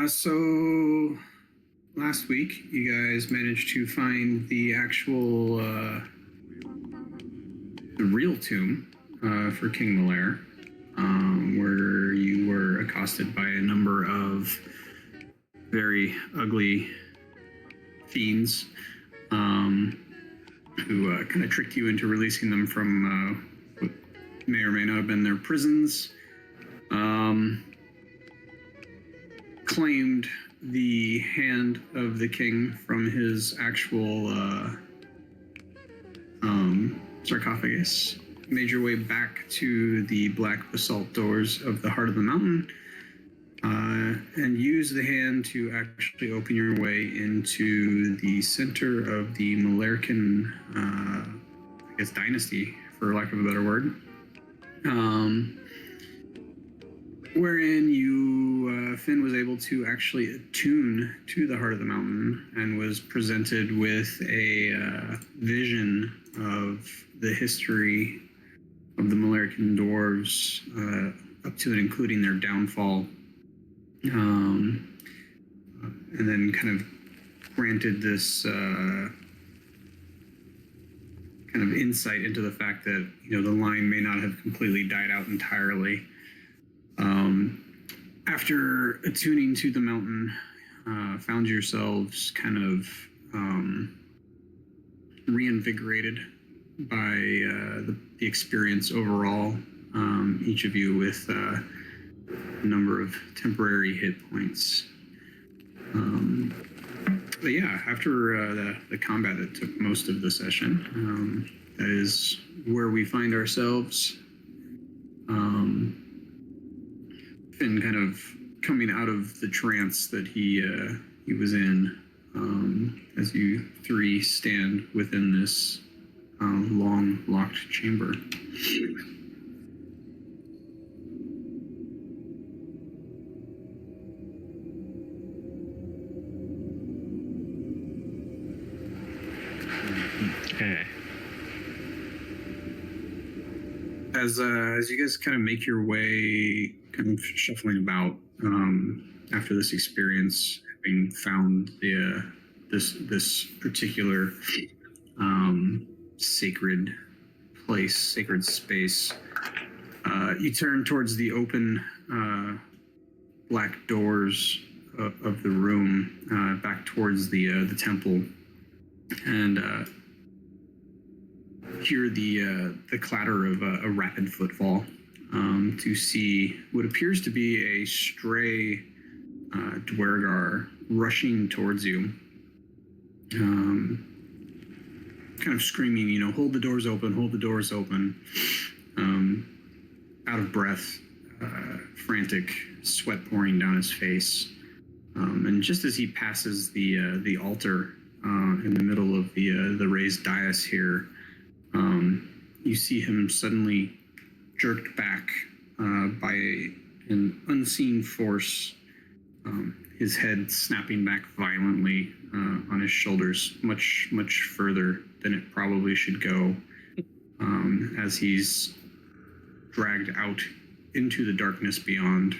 So last week you guys managed to find the actual, the real tomb for King Melair, where you were accosted by a number of very ugly fiends who kind of tricked you into releasing them from what may or may not have been their prisons. Claimed the hand of the king from his actual sarcophagus, made your way back to the black basalt doors of the heart of the mountain, and used the hand to actually open your way into the center of the Melairkyn, dynasty, for lack of a better word. Wherein Finn was able to actually attune to the heart of the mountain and was presented with a vision of the history of the Melairkyn dwarves, up to and including their downfall, and then kind of granted this kind of insight into the fact that the line may not have completely died out entirely. After attuning to the mountain, found yourselves kind of reinvigorated by the experience overall, each of you with a number of temporary hit points. But yeah, after the combat that took most of the session, that is where we find ourselves. Finn kind of coming out of the trance that he was in, as you three stand within this long locked chamber. Okay. As you guys kind of make your way, kind of shuffling about after this experience, having found this particular sacred place, sacred space, you turn towards the open black doors of the room, back towards the temple, and hear the clatter of a rapid footfall, to see what appears to be a stray dwergar rushing towards you, kind of screaming, hold the doors open, hold the doors open, out of breath, frantic, sweat pouring down his face. And just as he passes the altar in the middle of the raised dais here, you see him suddenly jerked back by an unseen force, his head snapping back violently on his shoulders, much, much further than it probably should go, as he's dragged out into the darkness beyond.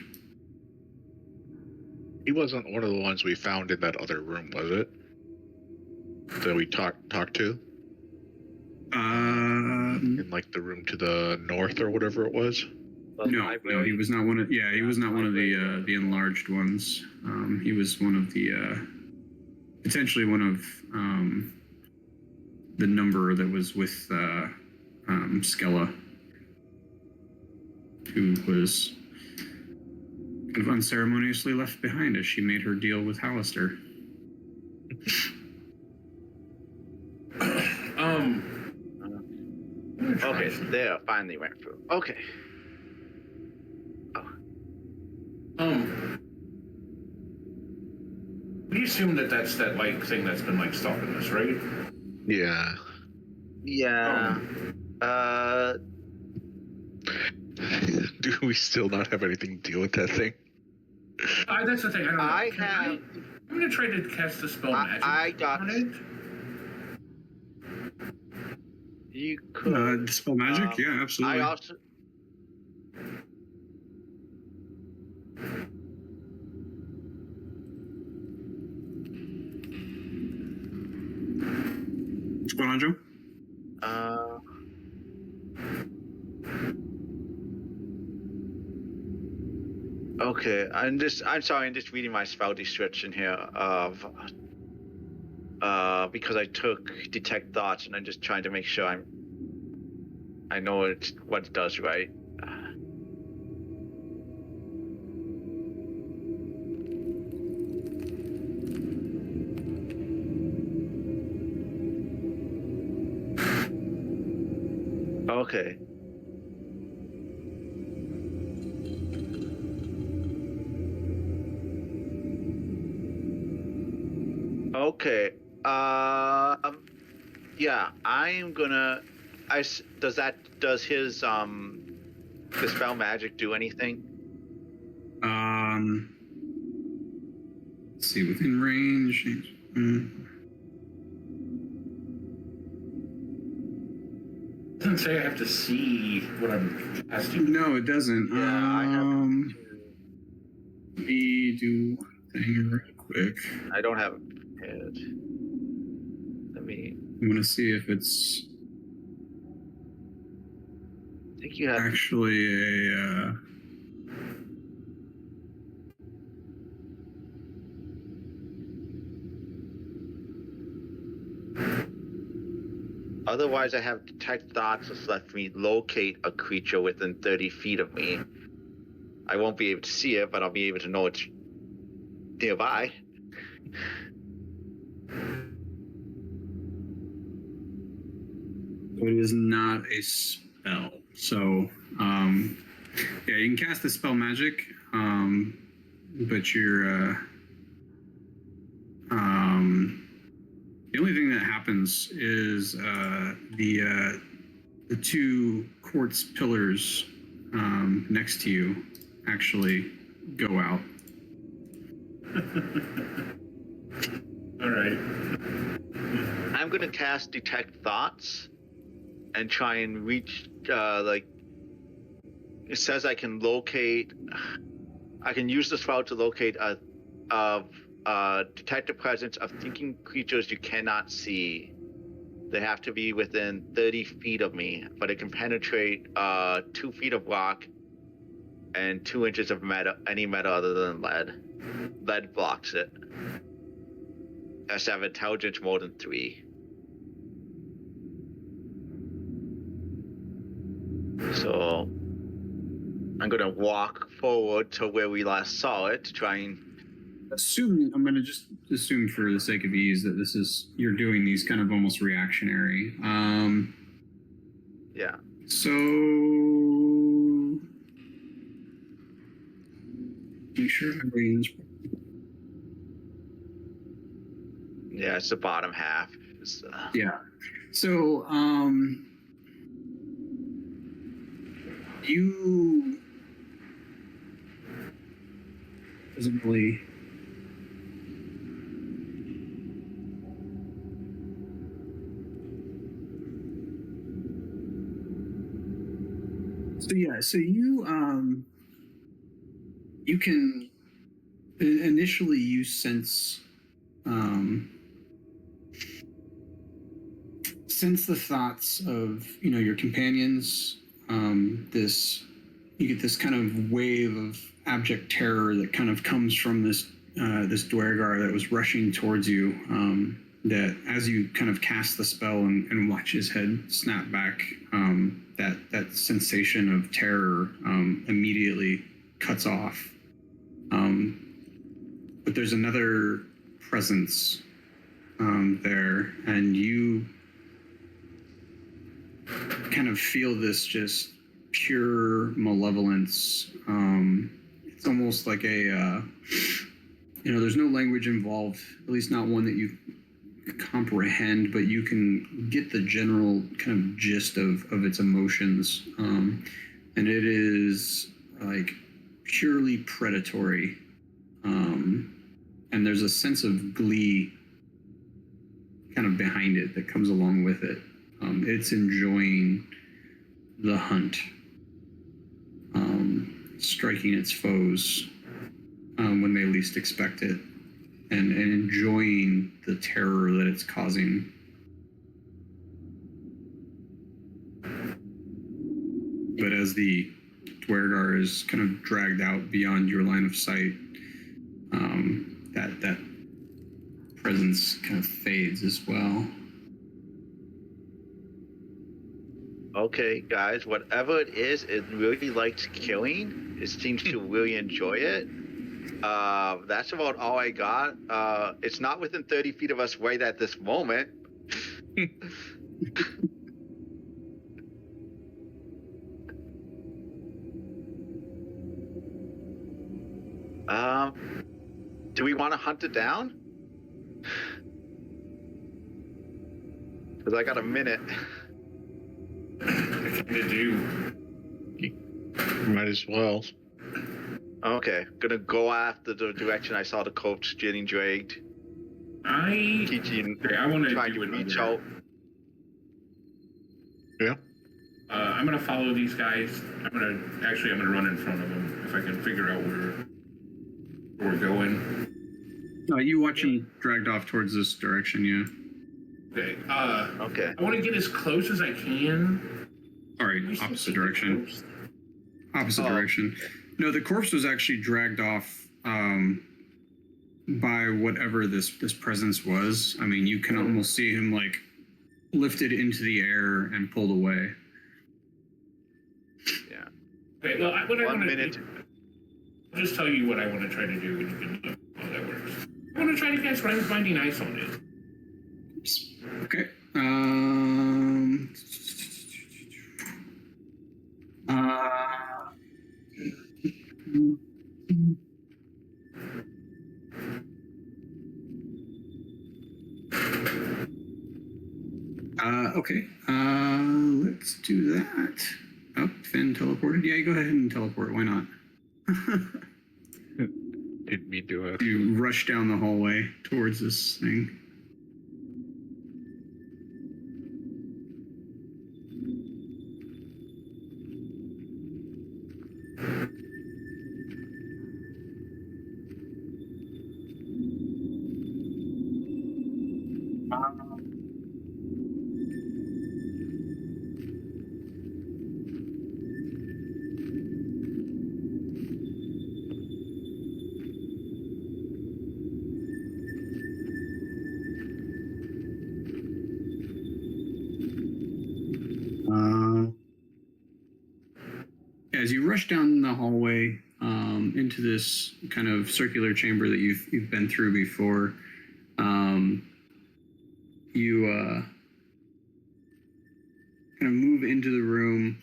He wasn't one of the ones we found in that other room, was it? That we talked to? In like the room to the north or whatever it was? No, he was not one of. Yeah, he was not one of the enlarged ones. He was one of the potentially one of the number that was with Skella, who was kind of unceremoniously left behind as she made her deal with Halaster. Okay, so they finally went through. Okay. We assume that's that thing that's been stalking us, right? Yeah. Yeah. Do we still not have anything to deal with that thing? That's the thing. I don't know. I'm gonna try to cast the spell magic on it. You could dispel magic, yeah, absolutely. I also What's going on, Joe? Okay, I'm sorry, I'm just reading my spell description here of because I took detect thoughts and I'm just trying to make sure I know what it does right. Okay. Okay. Yeah, I'm gonna. Does his dispel magic do anything? Let's see, within range. It doesn't say I have to see what I'm casting. No, it doesn't. Yeah, I have to. Let me do one thing real quick. I don't have it prepared. Let me. I'm gonna see if it's I think you have. actually a. Otherwise, I have detect thoughts that's left me locate a creature within 30 feet of me. I won't be able to see it, but I'll be able to know it's nearby. It is not a spell. So, yeah, you can cast the spell magic, but you're, the only thing that happens is the two quartz pillars next to you actually go out. All right. I'm gonna cast detect thoughts and try and reach. Like it says, I can use the spell to locate detect the presence of thinking creatures you cannot see. They have to be within 30 feet of me, but it can penetrate 2 feet of rock and 2 inches of any metal other than lead. Lead blocks it. Has to have intelligence more than 3. So I'm gonna walk forward to where we last saw it to try and I'm going to just assume for the sake of ease that you're doing these kind of almost reactionary. yeah. So make sure my range. Yeah, it's the bottom half. Yeah. So you doesn't really. So yeah, so you can initially you sense the thoughts of your companions. You get this kind of wave of abject terror that kind of comes from this Dwargar that was rushing towards you. That as you kind of cast the spell and watch his head snap back, that sensation of terror immediately cuts off. But there's another presence there, and you kind of feel this just pure malevolence. It's almost like there's no language involved, at least not one that you comprehend, but you can get the general kind of gist of its emotions. And it is like purely predatory. And there's a sense of glee kind of behind it that comes along with it. It's enjoying the hunt, striking its foes when they least expect it, and enjoying the terror that it's causing. bit as the Dwergar is kind of dragged out beyond your line of sight. That presence kind of fades as well. Okay, guys, whatever it is, it really likes killing. It seems to really enjoy it. That's about all I got. It's not within 30 feet of us right at this moment. Do we want to hunt it down? Because I got a minute. I kind of do. Might as well. Okay, gonna go after the direction I saw the corpse getting dragged. Teaching, I want to trying do to reach another. out. Yeah. I'm gonna follow these guys. I'm gonna run in front of them if I can figure out where we're going. You watch him dragged off towards this direction, yeah. Okay. Okay. I want to get as close as I can. Sorry, opposite direction. Opposite direction. No, the corpse was actually dragged off by whatever this presence was. I mean, you can almost see him like lifted into the air and pulled away. Yeah. Okay. Well, what I 1 want to minute. do, I'll just tell you what I want to try to do, and you can know how that works. I want to try to cast Binding Ice on it. Okay. Okay. Let's do that. Oh, Finn teleported. Yeah, go ahead and teleport. Why not? Didn't mean to. You rush down the hallway towards this thing. As you rush down the hallway into this kind of circular chamber that you've been through before, you kind of move into the room.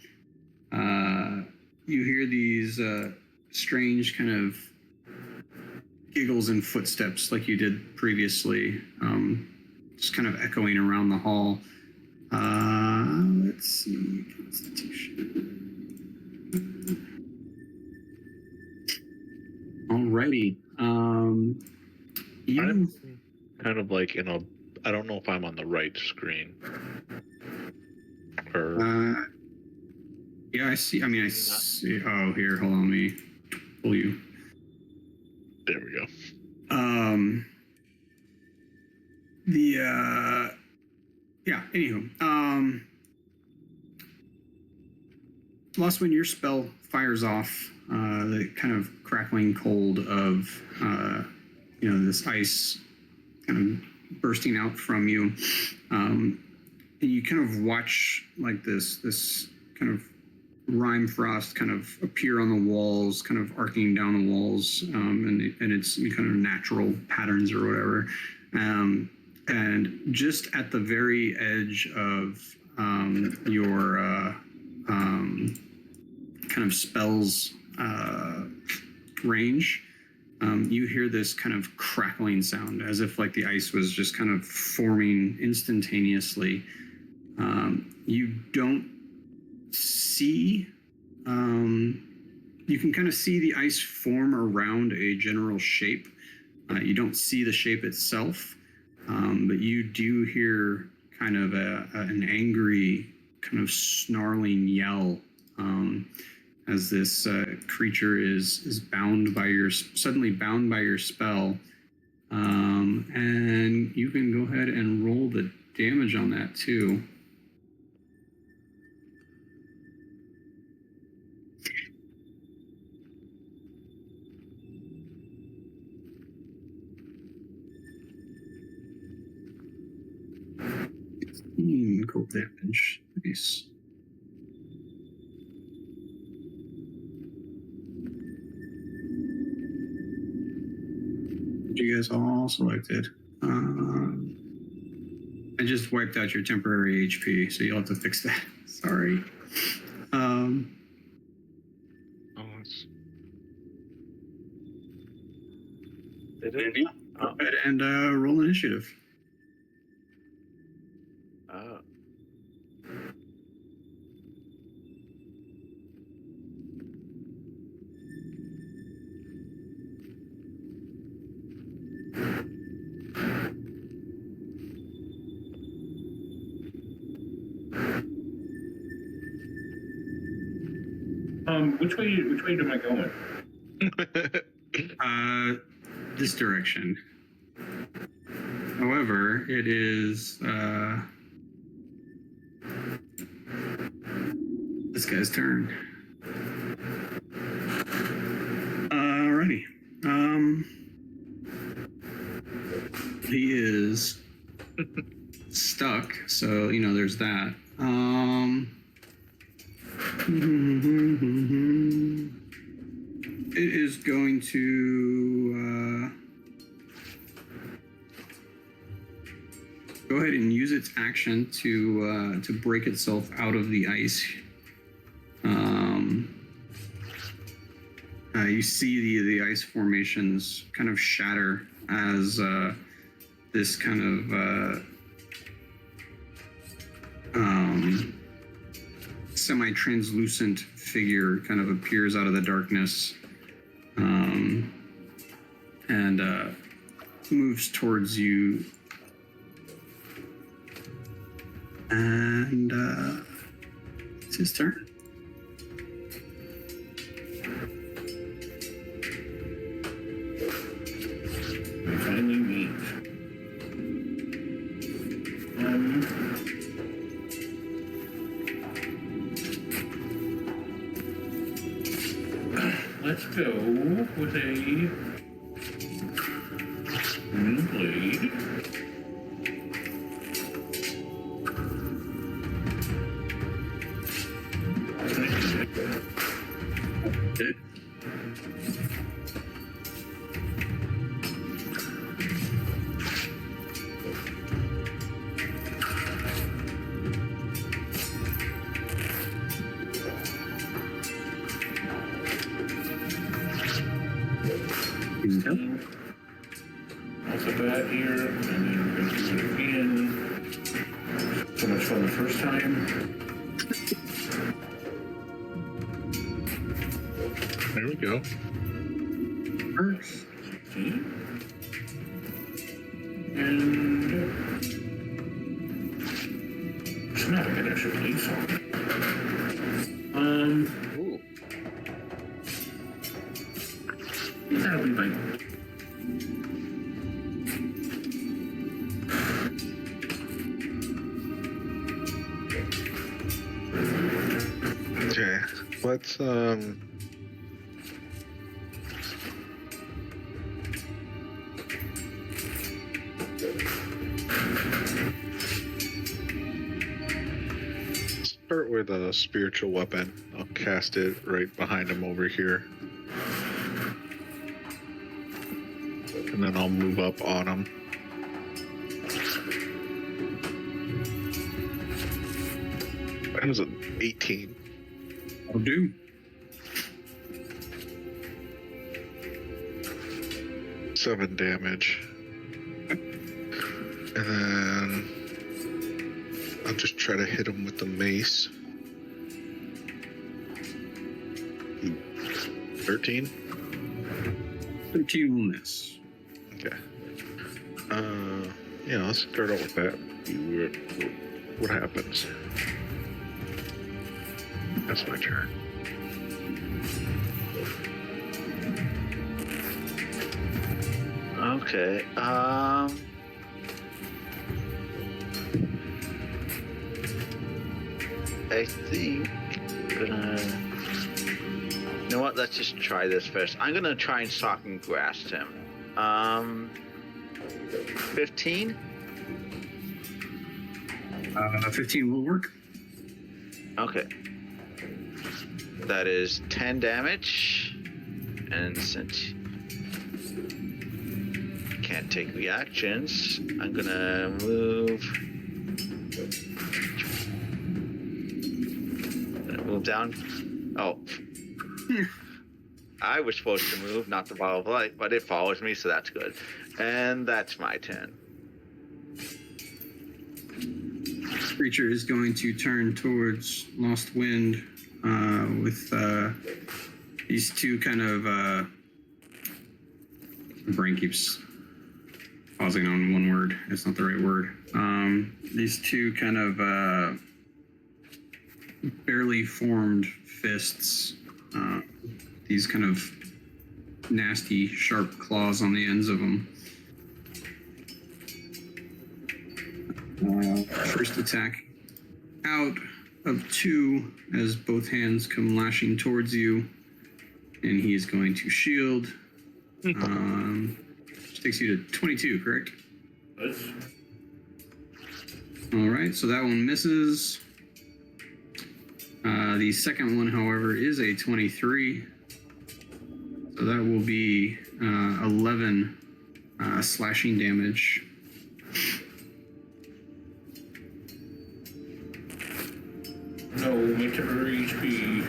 You hear these strange kind of giggles and footsteps like you did previously, just kind of echoing around the hall. Let's see, Constitution. Alrighty. I'm kind of like in a. I don't know if I'm on the right screen. Or yeah, I see. I mean, I see. Oh, here, hold on. Let me pull you. there we go. Yeah. Anywho, Lost when your spell fires off, the kind of crackling cold of this ice kind of bursting out from you, and you kind of watch like this kind of rime frost kind of appear on the walls, kind of arcing down the walls, and it's kind of natural patterns or whatever, and just at the very edge of your kind of spells range, you hear this kind of crackling sound as if like the ice was just kind of forming instantaneously. You don't see, you can kind of see the ice form around a general shape. You don't see the shape itself, but you do hear kind of an angry kind of snarling yell as this creature is suddenly bound by your spell, and you can go ahead and roll the damage on that too. 14 cold damage. Nice. You guys all selected. I just wiped out your temporary HP, so you'll have to fix that. Sorry. Oh, it's... Did it? Yeah. Go ahead and roll initiative. Oh. Which way am I going? This direction. However, it is this guy's turn. Alrighty. He is stuck, so there's that. It is going to go ahead and use its action to break itself out of the ice. You see the ice formations kind of shatter as this kind of semi-translucent figure kind of appears out of the darkness and moves towards you. And it's his turn. We finally meet. Let's go with a new blade. Okay. Also that here, and then we're going to do it again. So much fun the first time. There we go. First. 16. And snap, I can actually play song. Ooh. That'll be my Okay, let's start with a spiritual weapon. I'll cast it right behind him over here. And then I'll move up on him. That was an 18. I'll do. Seven damage. And then I'll just try to hit him with the mace. 13? 13 will miss. Okay. Yeah, let's start out with that. What happens? That's my turn. Okay. I think you know what? Let's just try this first. I'm gonna try and sock and grasp him. 15. 15 will work. Okay. That is 10 damage. And since can't take reactions, I'm gonna move. Move down. Oh. I was supposed to move, not the ball of light, but it follows me, so that's good. And that's my turn. Creature is going to turn towards Lost Wind with these two kind of. My brain keeps pausing on one word. It's not the right word. These two kind of barely formed fists. These kind of nasty, sharp claws on the ends of them. First attack out of 2 as both hands come lashing towards you, and he is going to shield. Which takes you to 22, correct? Yes. All right, so that one misses. The second one, however, is a 23. So that will be 11 slashing damage. No, my temporary HP.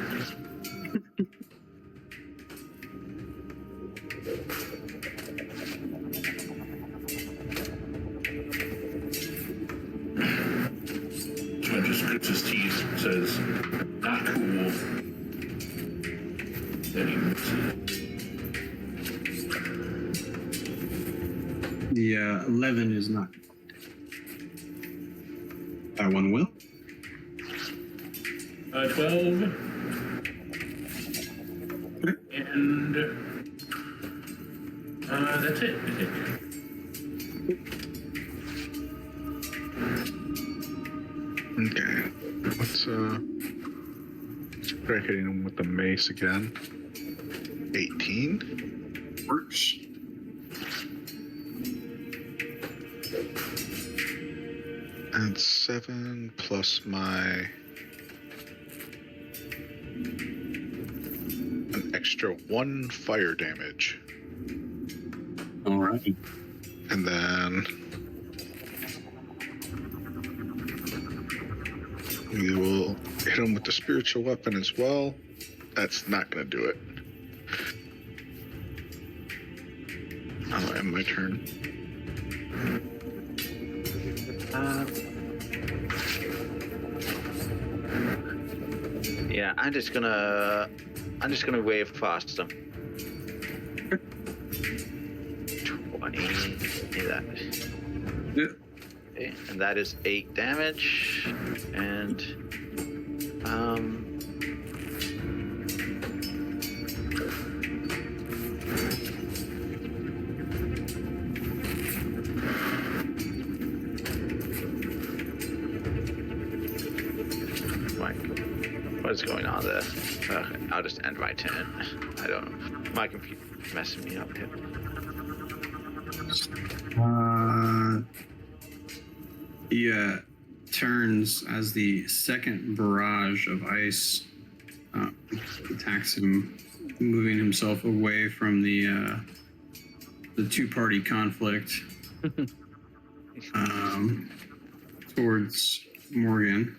So I just grits his teeth, says, not cool. Then he misses. The 11 is not. That one will. 12. And that's it, I think. Okay. Let's try hitting him with the mace again. 18. Works. And 7 plus my an extra 1 fire damage. All right. And then we will hit him with the spiritual weapon as well. That's not going to do it. I'll end my turn. Yeah, I'm just gonna wave past them. 20. That. Yeah. Okay, and that is 8 damage. And what is going on there? I'll just end my turn. I don't know. My computer's messing me up here. He turns as the second barrage of ice attacks him, moving himself away from the two-party conflict towards Morgan.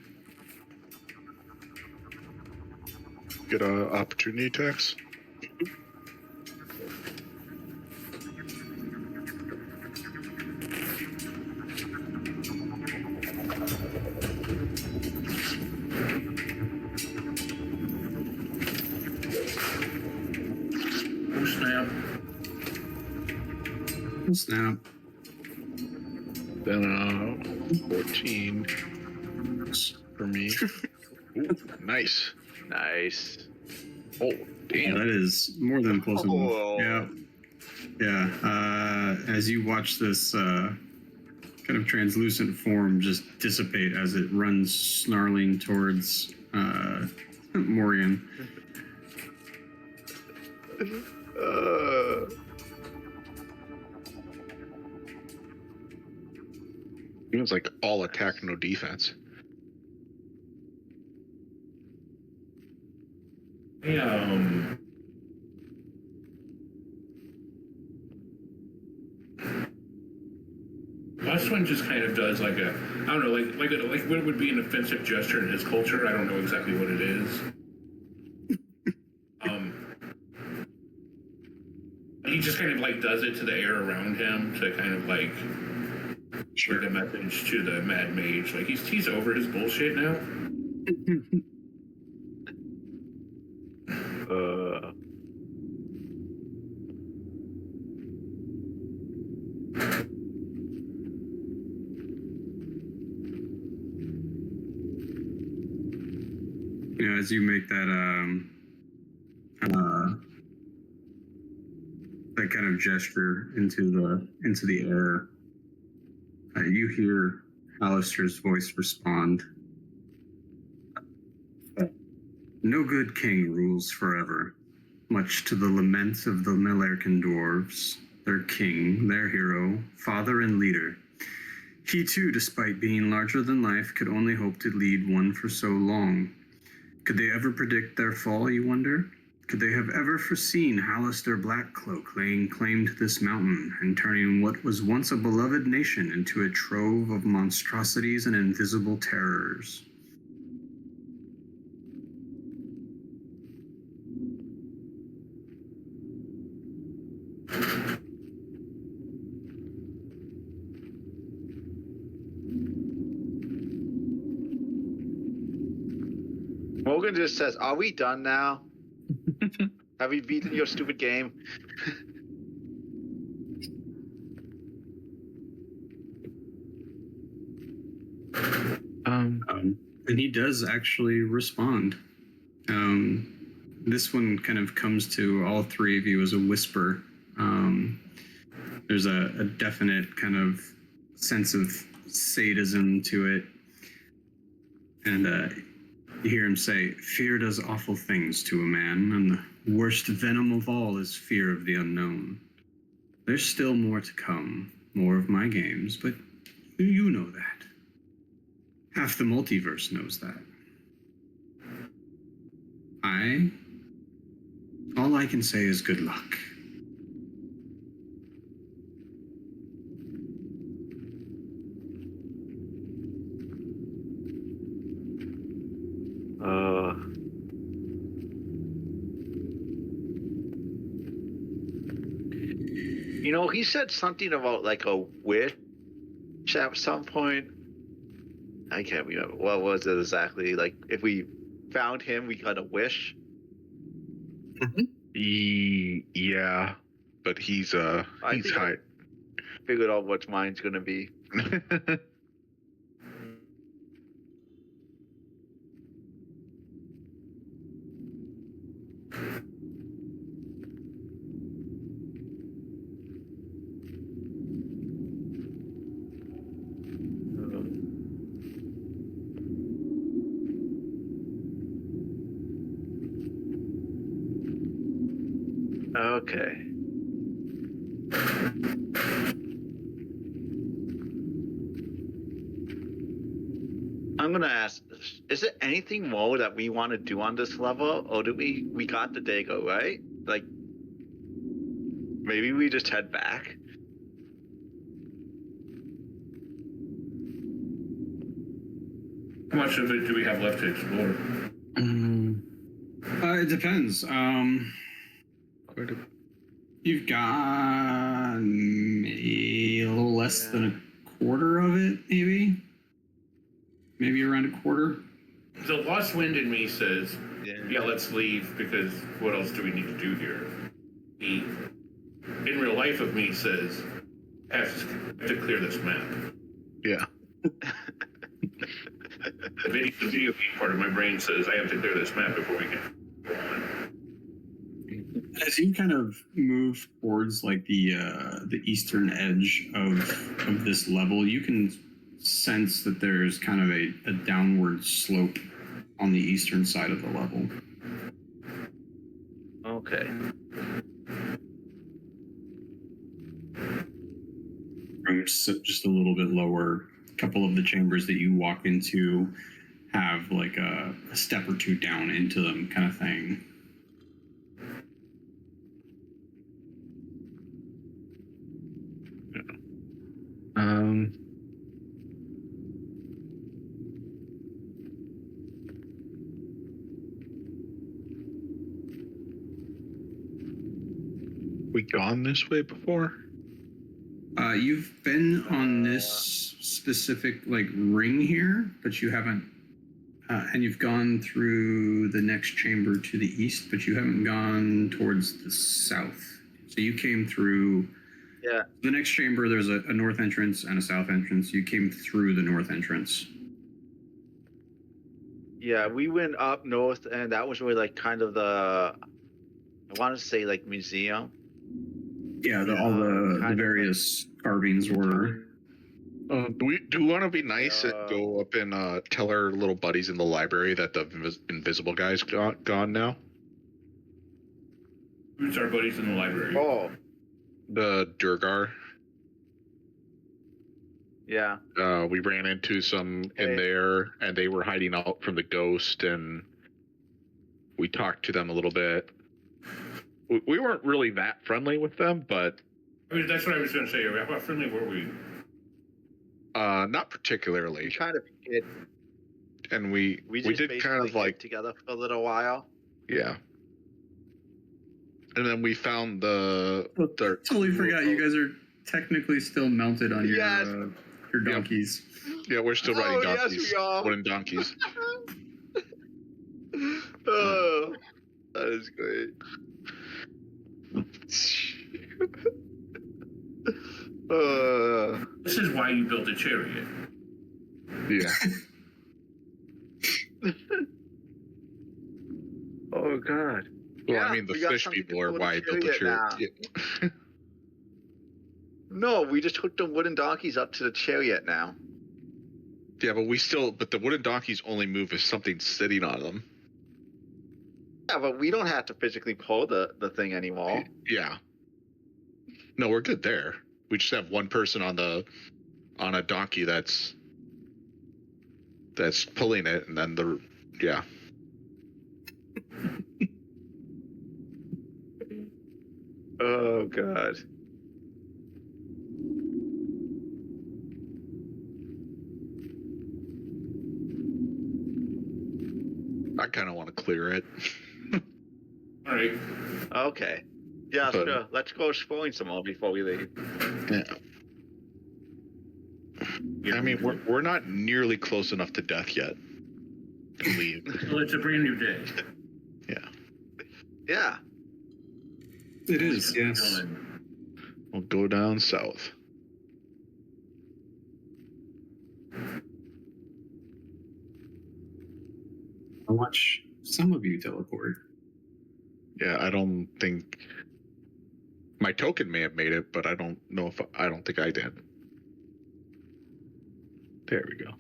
Get opportunity attacks. Oh, snap. Snap. Then 14 for me. Ooh, nice. Nice. Oh, Yeah, damn. that is more than close Oh. enough. Yeah. As you watch this kind of translucent form just dissipate as it runs snarling towards Morgan. It was like all attack, no defense. Yeah, last one just kind of does like a, I don't know, like what would be an offensive gesture in his culture. I don't know exactly what it is. He just kind of like does it to the air around him to kind of like share the message to the Mad Mage. Like he's over his bullshit now. You know, as you make that that kind of gesture into the air, you hear Halaster's voice respond. No good king rules forever, much to the lament of the Melairkyn dwarves, their king, their hero, father and leader. He too, despite being larger than life, could only hope to lead one for so long. Could they ever predict their fall, you wonder? Could they have ever foreseen Halaster Blackcloak laying claim to this mountain and turning what was once a beloved nation into a trove of monstrosities and invisible terrors? Morgan just says, "Are we done now? Have we beaten your stupid game?" And he does actually respond. This one kind of comes to all three of you as a whisper. There's a definite kind of sense of sadism to it. And you hear him say, "Fear does awful things to a man, and the worst venom of all is fear of the unknown. There's still more to come, more of my games, but you know that. Half the multiverse knows that. All I can say is good luck." You know, he said something about like a wish at some point. I can't remember. What was it exactly? Like, if we found him, we got a wish. Yeah, but he's high. Figured out what mine's gonna be. Okay. I'm gonna ask, is there anything more that we want to do on this level, or do we got the dagger, right? Like, maybe we just head back? How much of it do we have left to explore? It depends. You've got a little less than a quarter of it, maybe? Maybe around a quarter? The lost wind in me says, yeah, let's leave, because what else do we need to do here? The in real life of me says, I have to clear this map. Yeah. The video game part of my brain says, I have to clear this map before we can go on. As you kind of move towards like the eastern edge of this level, you can sense that there's kind of a downward slope on the eastern side of the level. Okay. Just a little bit lower couple of the chambers that you walk into have like a step or two down into them, kind of thing. We gone this way before? You've been on this specific like ring here, but you haven't, and you've gone through the next chamber to the east, but you haven't gone towards the south. So you came through. Yeah. The next chamber, there's a north entrance and a south entrance. You came through the north entrance. Yeah, we went up north, and that was where like kind of the, I want to say like museum. Yeah, all the kind of various carvings were. Do we want to be nice and go up and tell our little buddies in the library that the invisible guy's gone now? Who's our buddies in the library? Oh, The Durgar. yeah. We ran into some in there, and they were hiding out from the ghost, and we talked to them a little bit. We weren't really that friendly with them, but... I mean, that's what I was going to say. How friendly were we? Not particularly. We kind of did. And we did kind of like... together for a little while. Yeah. And then we found the Totally forgot you guys are technically still mounted on your donkeys. Yeah, we're still riding donkeys. Yes, we are. Wooden donkeys. Oh, that is great. This is why you built a chariot. Yeah. Oh God. Well, I mean, the fish people are why I built the chariot. Yeah. No, we just hooked the wooden donkeys up to the chariot now. Yeah, but the wooden donkeys only move if something's sitting on them. Yeah, but we don't have to physically pull the thing anymore. Yeah. No, we're good there. We just have one person on a donkey that's pulling it, and then yeah. Oh God. I kind of want to clear it. All right. Okay. Yeah, sure. Let's go exploring some more before we leave. Yeah. I mean, we're not nearly close enough to death yet to leave. Well, it's a brand new day. Yeah. Yeah. It is, yes. We'll go down south. I'll watch some of you teleport. Yeah, I don't think my token may have made it, but I don't think I did. There we go.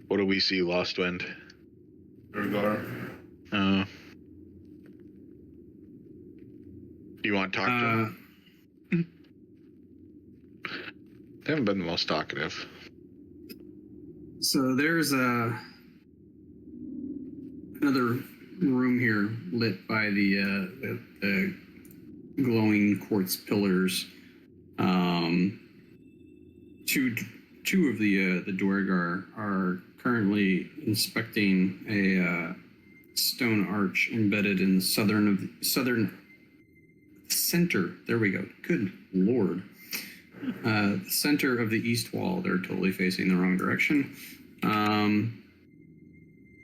What do we see, Lost Wind? Durgar. You want to talk to him? They haven't been the most talkative. So there's another room here lit by the glowing quartz pillars. Two of the Dwargar are currently inspecting a stone arch embedded in the southern center. There we go. Good Lord. Center of the east wall. They're totally facing the wrong direction.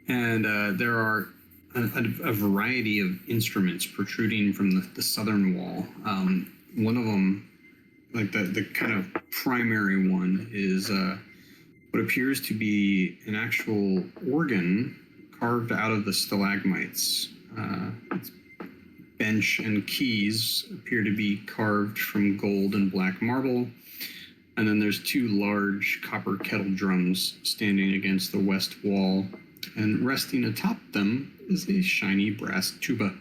And there are a variety of instruments protruding from the southern wall. One of them, like the kind of primary one, is what appears to be an actual organ carved out of the stalagmites. Its bench and keys appear to be carved from gold and black marble. And then there's two large copper kettle drums standing against the west wall, and resting atop them is a shiny brass tuba.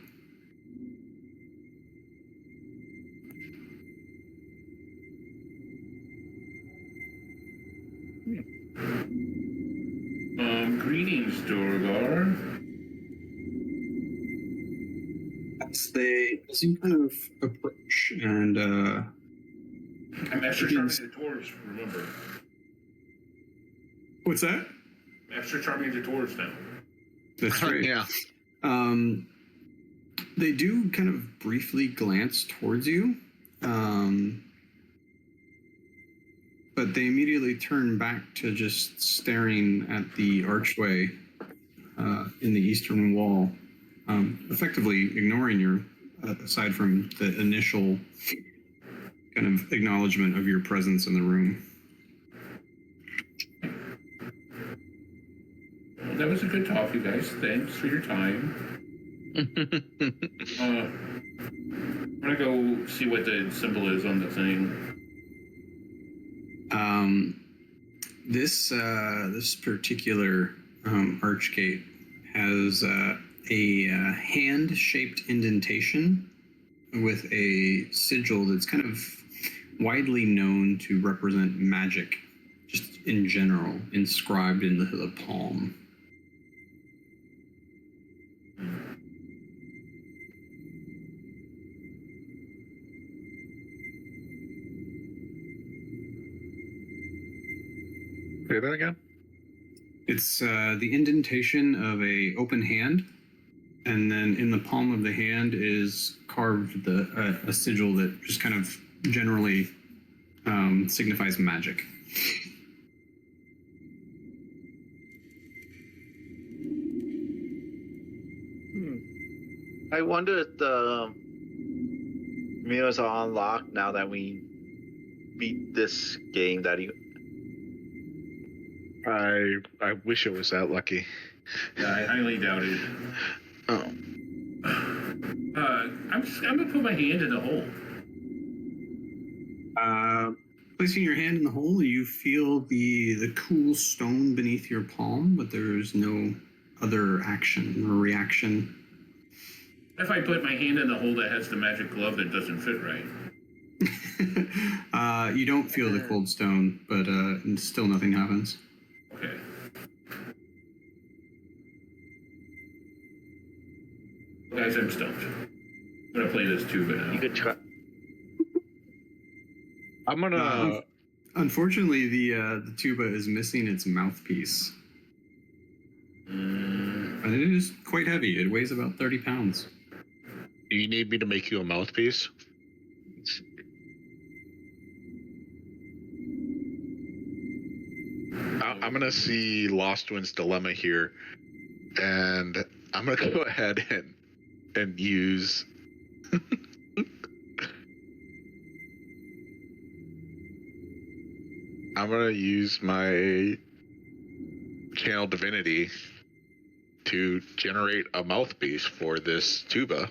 Greetings, Dorgar. As you kind of approach and I'm Master Charming the Dwarves, remember. what's that? Master Charming the Dwarves now. That's right. Yeah. They do kind of briefly glance towards you, but they immediately turn back to just staring at the archway in the eastern wall, effectively ignoring you, aside from the initial kind of acknowledgement of your presence in the room. Well, that was a good talk, you guys. Thanks for your time. I'm gonna go see what the symbol is on the thing. This particular archgate has a hand-shaped indentation with a sigil that's kind of widely known to represent magic, just in general, inscribed into the palm. Say that again? It's the indentation of a open hand, and then in the palm of the hand is carved a sigil that just kind of generally signifies magic. I wonder if the mirrors are unlocked now that we beat this game that you. I wish it was that lucky. Yeah, I highly doubt it. Oh. I'm gonna put my hand in the hole. Placing your hand in the hole, you feel the cool stone beneath your palm, but there's no other action or reaction. If I put my hand in the hole that has the magic glove that doesn't fit right. You don't feel the cold stone, but still nothing happens. Okay. Guys, I'm stumped. I'm gonna play this tuba now. You could try. I'm gonna. Unfortunately, the tuba is missing its mouthpiece. And it is quite heavy. It weighs about 30 pounds. Do you need me to make you a mouthpiece? I'm gonna see Lost Wind's dilemma here, and I'm gonna go ahead and use. I'm gonna use my channel divinity to generate a mouthpiece for this tuba.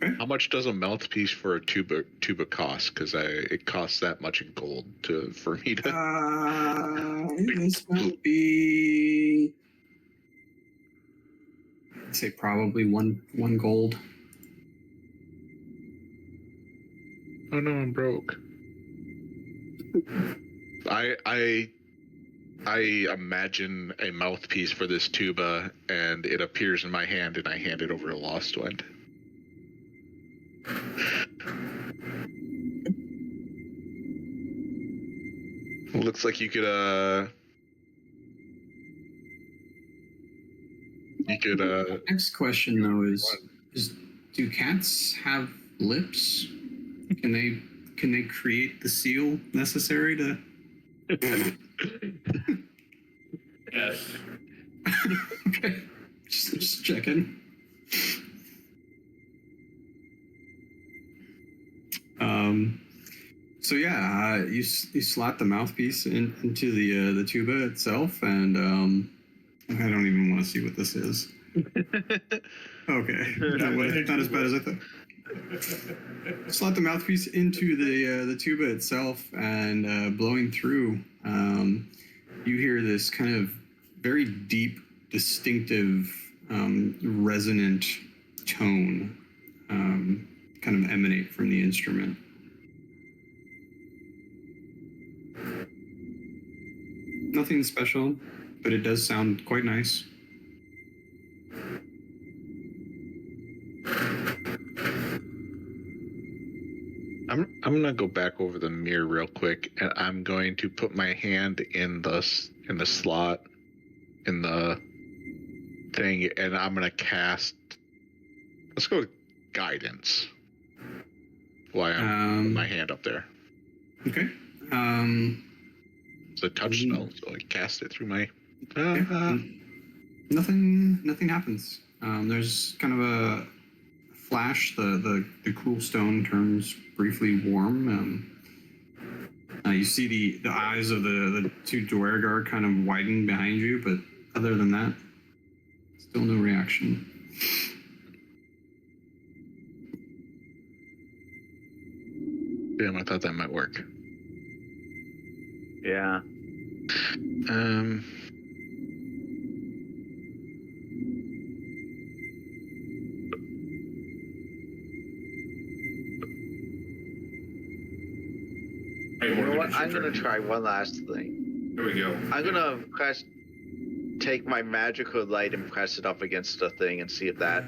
Okay. How much does a mouthpiece for a tuba cost? Because it costs that much in gold for me to. This might be, I'd say probably one gold. Oh no, I'm broke. I imagine a mouthpiece for this tuba, and it appears in my hand, and I hand it over to Lost Wind. Looks like you could Next question though is do cats have lips? Can they create the seal necessary to? Yes. Okay, just checking. So yeah, you slot the mouthpiece into the tuba itself, and I don't even want to see what this is. Okay, not as bad as I thought. Slot the mouthpiece into the tuba itself, and blowing through, you hear this kind of very deep, distinctive, resonant tone kind of emanate from the instrument. nothing special, but it does sound quite nice. I'm gonna go back over the mirror real quick, and I'm going to put my hand in the slot in the thing, and I'm gonna cast. Let's go with guidance. While I'm putting my hand up there. Okay. It's a touch spell, so I cast it through my. Nothing happens. There's kind of a flash. The cool stone turns briefly warm. You see the eyes of the two Dwargar kind of widen behind you, but other than that, still no reaction. Damn, I thought that might work. Yeah. Hey, You know Morgan, what? it's your I'm gonna turn. try one last thing. Here we go. I'm gonna take my magical light and press it up against the thing and see if that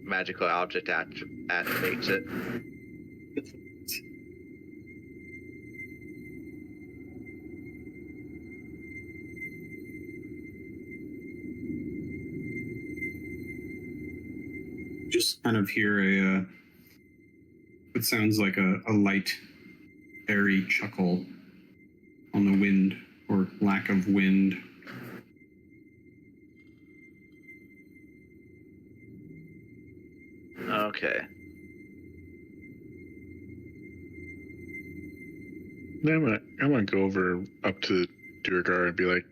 magical object activates it. Just kind of hear what sounds like a light, airy chuckle on the wind, or lack of wind. Okay. I'm gonna go over up to Durgar and be like,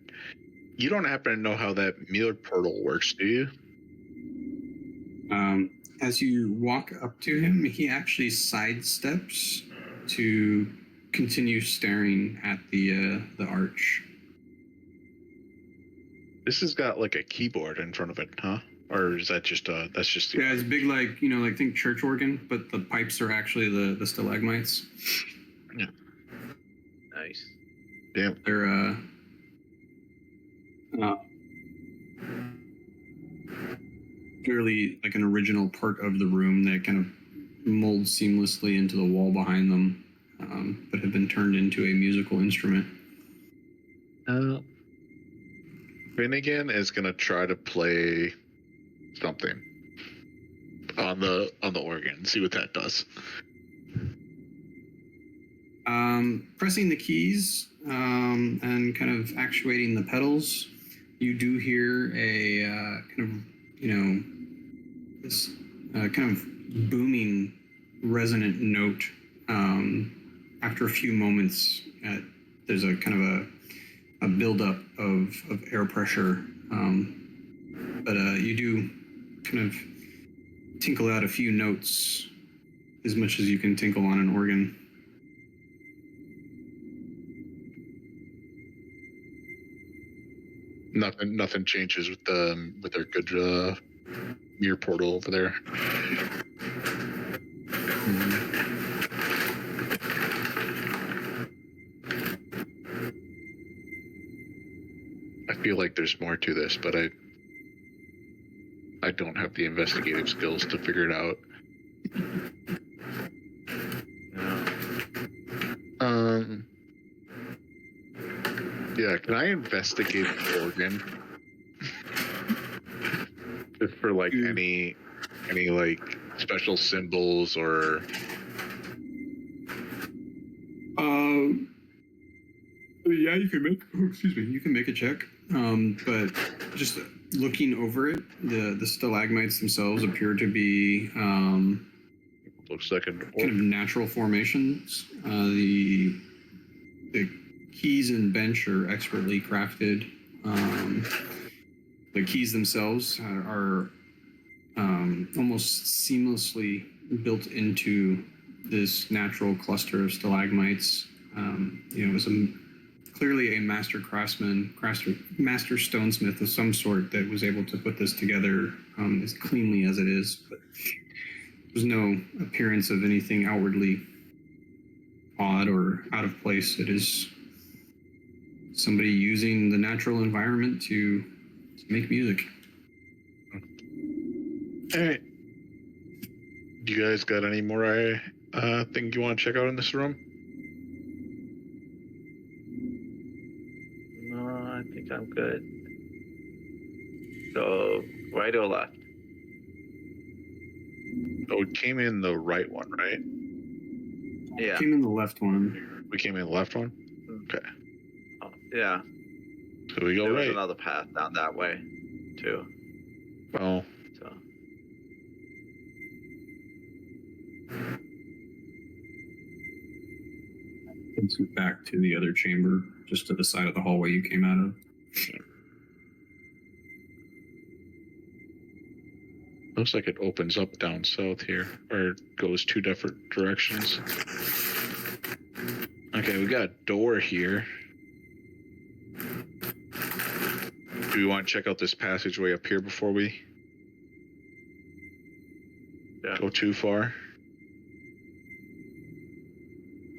"You don't happen to know how that mirror portal works, do you?" As you walk up to him, he actually sidesteps to continue staring at the arch. This has got like a keyboard in front of it, huh? Or is that just that's just the Yeah, it's big, like, like think church organ, but the pipes are actually the stalagmites. Yeah. Nice. Damn. They're clearly like an original part of the room that kind of molds seamlessly into the wall behind them, but have been turned into a musical instrument. Finnegan is gonna try to play something on the organ, see what that does. Pressing the keys and kind of actuating the pedals, you do hear a kind of, this kind of booming, resonant note. After a few moments, there's a kind of a buildup of air pressure, but you do kind of tinkle out a few notes, as much as you can tinkle on an organ. Nothing changes with their good mirror portal over there. I feel like there's more to this, but I don't have the investigative skills to figure it out. Yeah, can I investigate the organ? Just for like any like special symbols or yeah, you can make you can make a check, but just looking over it, the stalagmites themselves appear to be looks like kind of natural formations. The keys and bench are expertly crafted. The keys themselves are almost seamlessly built into this natural cluster of stalagmites. It was clearly a master craftsman, master stonesmith of some sort that was able to put this together as cleanly as it is. But there's no appearance of anything outwardly odd or out of place. It is somebody using the natural environment to make music. All right. You guys got any more thing you want to check out in this room? No, I think I'm good. So, right or left? Oh, we came in the right one, right? Yeah. Came in the left one. We came in the left one? Okay. Oh, yeah. So we go There was right. another path down that way, too. Well, So, Takes you back to the other chamber, just to the side of the hallway you came out of. looks like it opens up down south here, or goes two different directions. Okay, we got a door here. Do we want to check out this passageway up here before we go too far?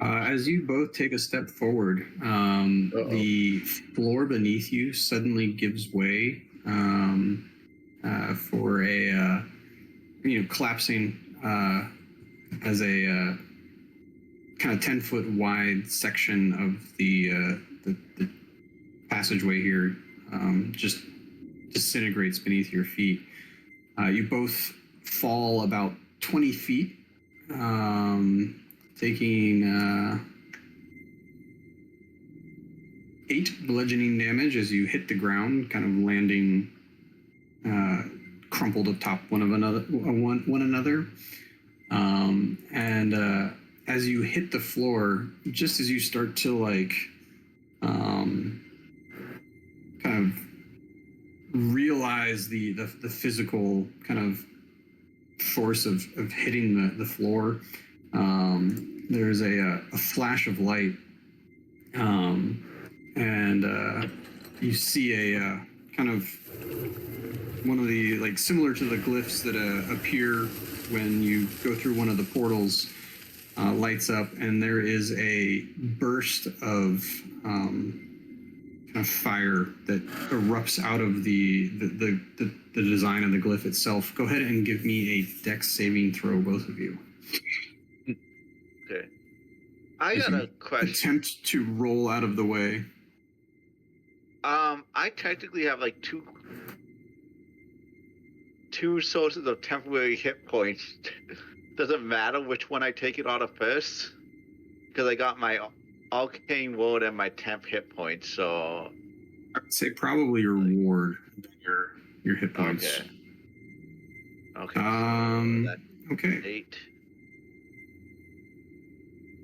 As you both take a step forward, the floor beneath you suddenly gives way for a collapsing as a kind of 10-foot wide section of the passageway here just disintegrates beneath your feet. You both fall about 20 feet, taking 8 bludgeoning damage as you hit the ground, kind of landing crumpled atop one another. And as you hit the floor, just as you start to kind of realize the physical kind of force of hitting the floor, there's a flash of light, and you see a kind of one of the similar to the glyphs that appear when you go through one of the portals, lights up, and there is a burst of kind of fire that erupts out of the design of the glyph itself. Go ahead and give me a dex saving throw, both of you. okay. I got a question. Attempt to roll out of the way. I technically have two sources of temporary hit points. Does it matter which one I take it out of first? Because I got my arcane ward and my temp hit points, so I'd say probably your ward, your hit points. Okay. Okay. 8.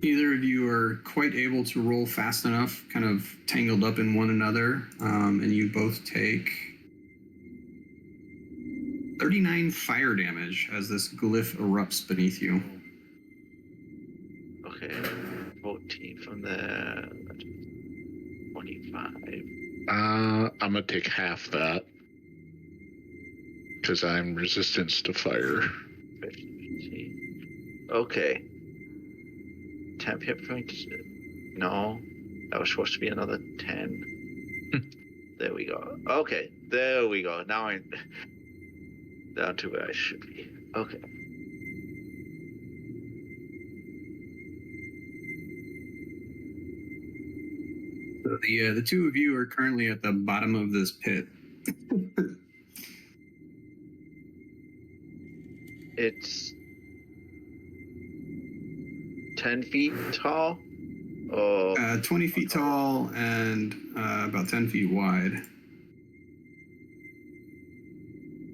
Neither of you are quite able to roll fast enough, kind of tangled up in one another, and you both take 39 fire damage as this glyph erupts beneath you. Okay. 14 from there. 25. I'm gonna take half that because I'm resistance to fire. 15. Okay. Temp hit points. No, that was supposed to be another 10. There we go. Okay, there we go. Now I'm down to where I should be. Okay. So the two of you are currently at the bottom of this pit. It's 10 feet tall? Oh, 20 feet tall and about 10 feet wide.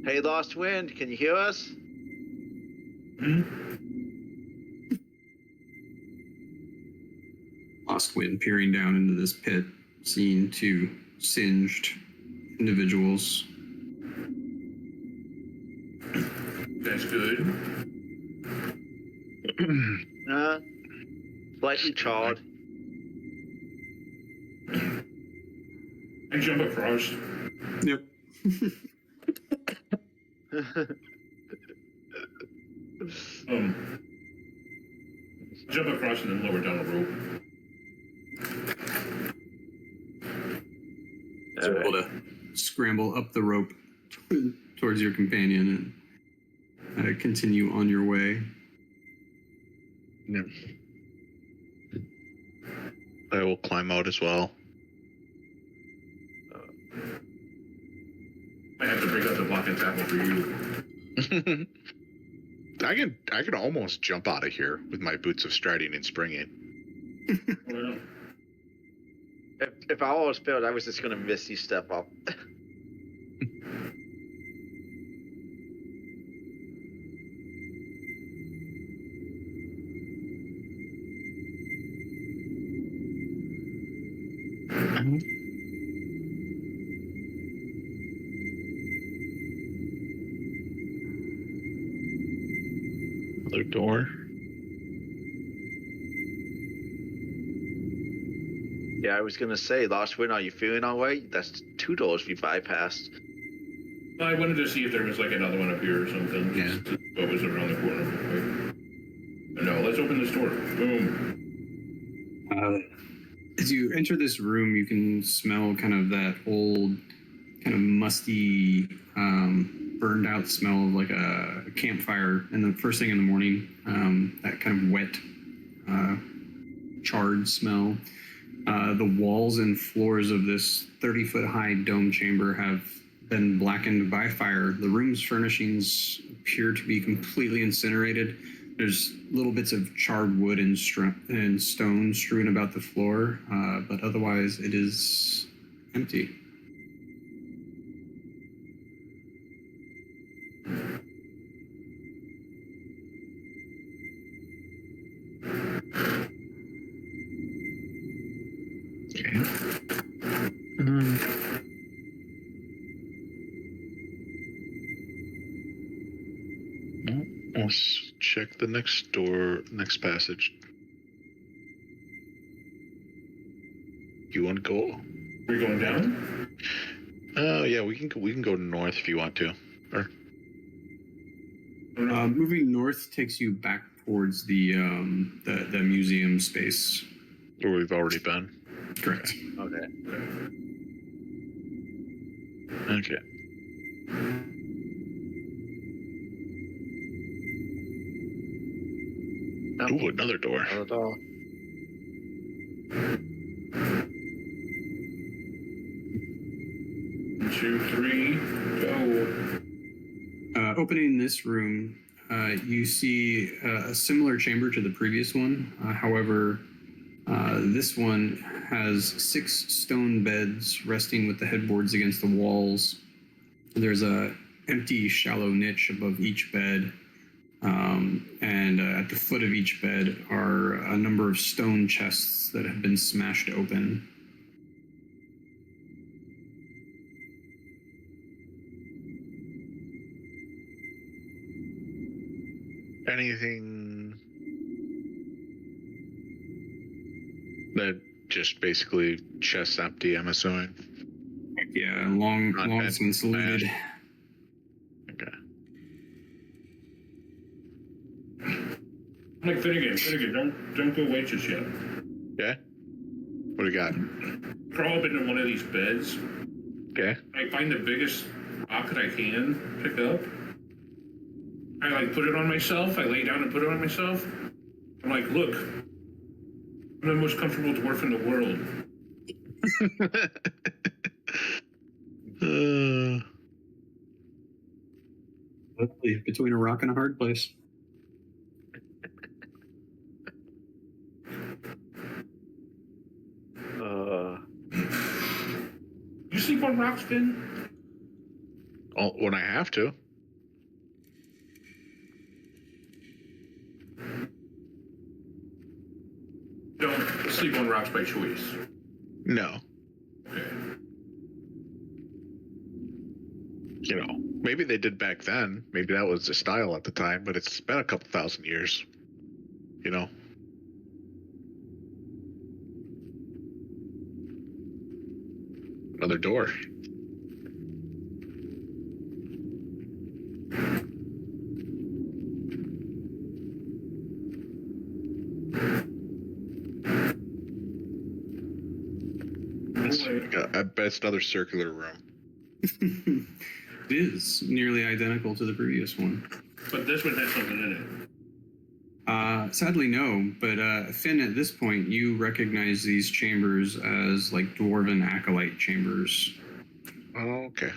hey, Lost Wind, can you hear us? Lost Wind peering down into this pit, seeing 2 singed individuals. That's good. Slightly charred. I jump across. Yep. Jump across and then lower down the rope. You're able to scramble up the rope towards your companion and continue on your way. Yeah. I will climb out as well. I have to break out the block and tackle for you. I can almost jump out of here with my boots of striding and springing. Well, If I always failed, I was just gonna miss you step up. Another door. Yeah, I was gonna say, Lost Wind, are you feeling all right? That's 2 doors we bypassed. I wanted to see if there was like another one up here or something. Yeah. Just what was around the corner. No, let's open this door. Boom. As you enter this room, you can smell kind of that old, kind of musty, burned out smell of like a campfire. And the first thing in the morning, that kind of wet, charred smell. The walls and floors of this 30-foot high dome chamber have been blackened by fire. The room's furnishings appear to be completely incinerated. There's little bits of charred wood and stone strewn about the floor, but otherwise it is empty. Okay. Let's check the next door, next passage. You want to go? Are we going down? Yeah, we can go north if you want to. Or Moving north takes you back towards the museum space. where we've already been. Correct. Okay. Okay. Ooh, another door. Another door. 2, 3, go. Opening this room, you see a similar chamber to the previous one. However, this one has 6 stone beds resting with the headboards against the walls. There's a empty, shallow niche above each bed. And at the foot of each bed are a number of stone chests that have been smashed open. Anything that just basically chest empty, I'm assuming. Yeah, long since looted. Okay. Like Finnegan, don't go away just yet. Okay. What do you got? Crawl up into one of these beds. Okay. I find the biggest rock that I can pick up. I like put it on myself. I lay down and put it on myself. I'm like, look, I'm the most comfortable dwarf in the world. Between a rock and a hard place. You sleep on rocks, Finn? Oh, when I have to. Don't sleep on rocks by choice. No. Okay. You know, maybe they did back then. Maybe that was the style at the time, but it's been a couple thousand years. You know. Another door. I bet it's another circular room. It is nearly identical to the previous one. But this one has something in Sadly, no. But Finn, at this point, you recognize these chambers as like dwarven acolyte chambers. Oh, okay.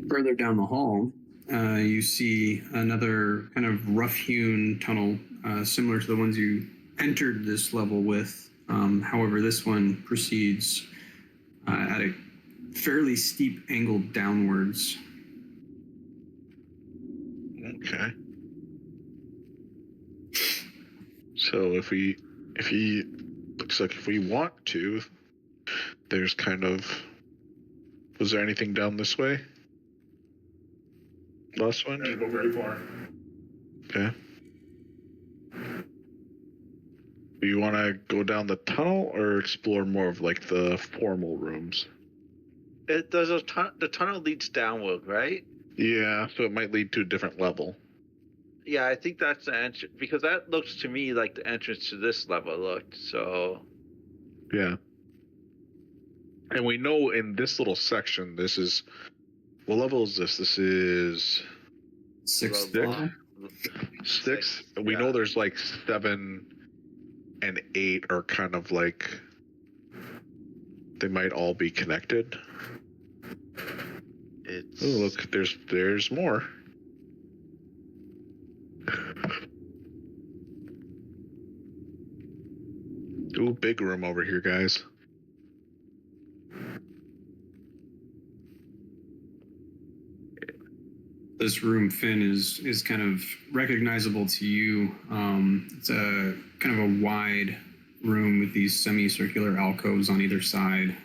Further down the hall, you see another kind of rough-hewn tunnel, similar to the ones you entered this level with. However, this one proceeds at a fairly steep angle downwards. Okay. So if we looks like if we want to, there's kind of, was there anything down this way? Last one? Doesn't go very far. Okay. Do you want to go down the tunnel or explore more of like the formal rooms? The tunnel leads downward, right? Yeah, so it might lead to a different level. Yeah, I think that's the entrance, because that looks to me like the entrance to this level looked. So Yeah. And we know in this little section, this is, what level is this? This is Sixth Level- level. 6. We yeah. know there's like 7 and 8 are kind of like, they might all be connected. It's Oh, look, there's more. Ooh, big room over here, guys. This room, Finn, is kind of recognizable to you. It's a kind of a wide room with these semicircular alcoves on either side,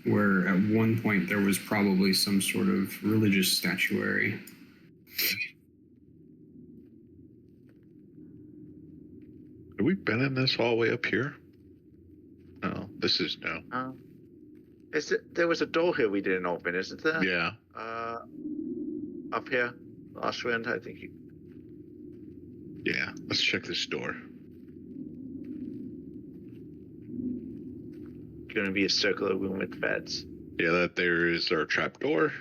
where at one point there was probably some sort of religious statuary. Have we been in this hallway up here? No, this is no. Is it? There was a door here we didn't open, isn't there? Yeah. Up here, last round, I think. Yeah. Let's check this door. Going to be a circular room with beds. Yeah, that there is our trap door.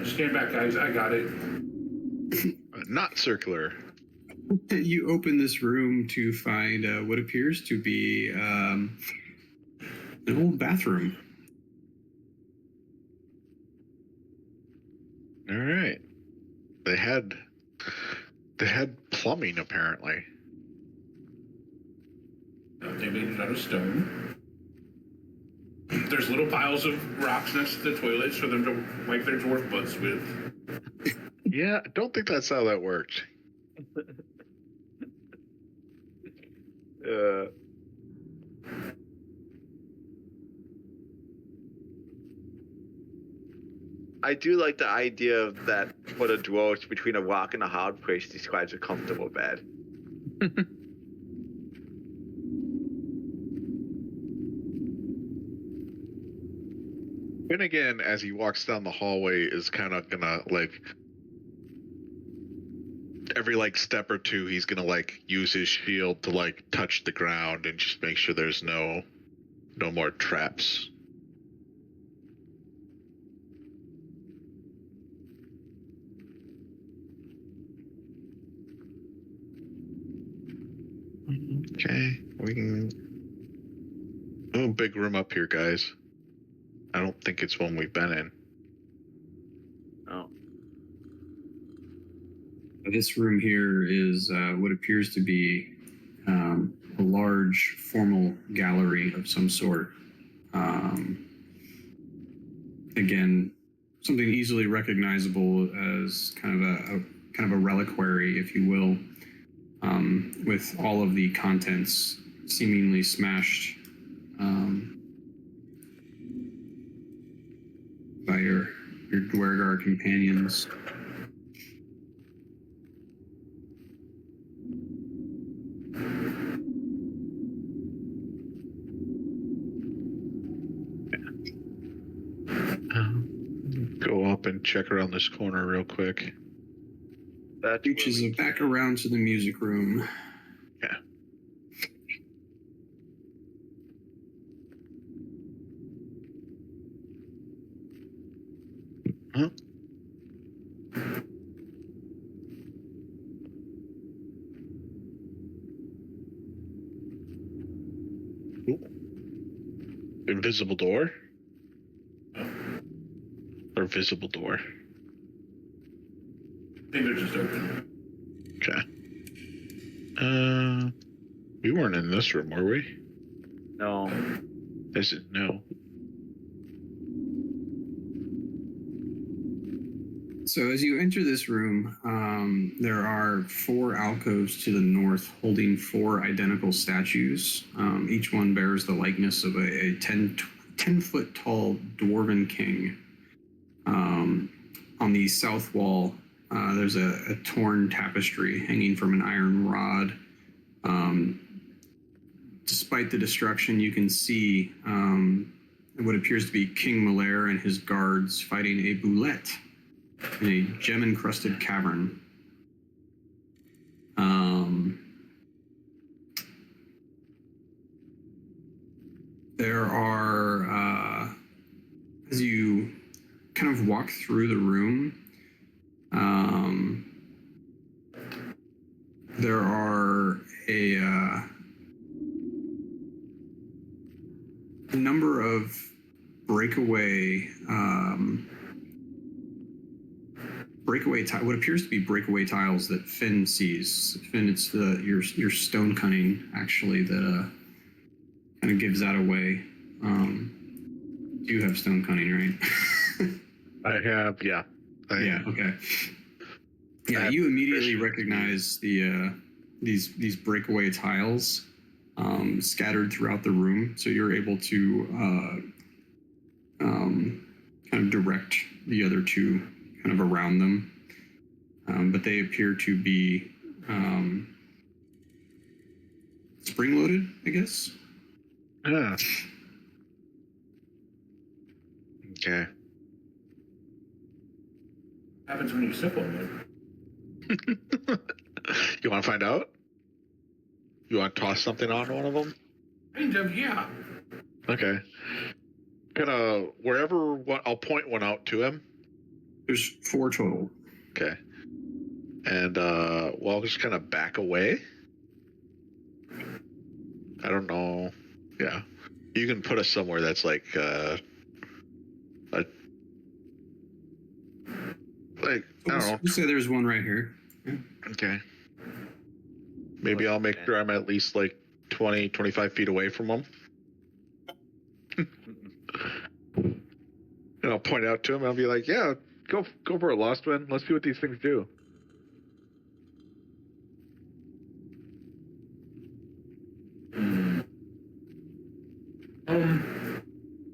Stand back, guys. I got it. Not circular. You open this room to find what appears to be an old bathroom. All right. They had plumbing apparently. They made it out of stone. There's little piles of rocks next to the toilets for them to wipe their dwarf butts with. Yeah, I don't think that's how that worked. I do like the idea of that for the dwarves between a rock and a hard place describes a comfortable bed. Then again, as he walks down the hallway, is kind of gonna like every like step or two, he's gonna like use his shield to like touch the ground and just make sure there's no more traps. Okay, we can. Oh, big room up here, guys. I don't think it's one we've been in. Oh. This room here is what appears to be a large formal gallery of some sort. Again, something easily recognizable as kind of a reliquary, if you will, with all of the contents seemingly smashed by your Dwergar companions. up and check around this corner real quick. That's Reaches where we back can- around to the music room. Yeah. Huh? Invisible door? Or visible door? I think they're just open. Okay. We weren't in this room, were we? No. Is it? No. So as you enter this room, there are 4 alcoves to the north holding 4 identical statues. Each one bears the likeness of a 10-foot tall dwarven king. On the south wall, there's a torn tapestry hanging from an iron rod. Despite the destruction, you can see what appears to be King Melair and his guards fighting a boulette in a gem-encrusted cavern. There are, as you kind of walk through the room, there are a number of breakaway what appears to be breakaway tiles that Finn sees. Finn, it's your stone cunning actually that kind of gives that away. You have stone cunning, right? I have, yeah. Yeah. Okay. Yeah, you immediately recognize these breakaway tiles scattered throughout the room, so you're able to kind of direct the other 2 kind of around them, but they appear to be spring-loaded, I guess. Ah. Okay. Happens when you sip on them. You want to find out? You want to toss something on one of them? Kind of, yeah. Okay. Kind of wherever. I'll point one out to him. There's 4 total. Okay. And I'll just kind of back away. I don't know. Yeah. You can put us somewhere that's like I don't know. We'll say there's one right here. Okay. Maybe I'll make sure I'm at least like 20, 25 feet away from them. And I'll point out to him. I'll be like, yeah, go for a lost one. Let's see what these things do.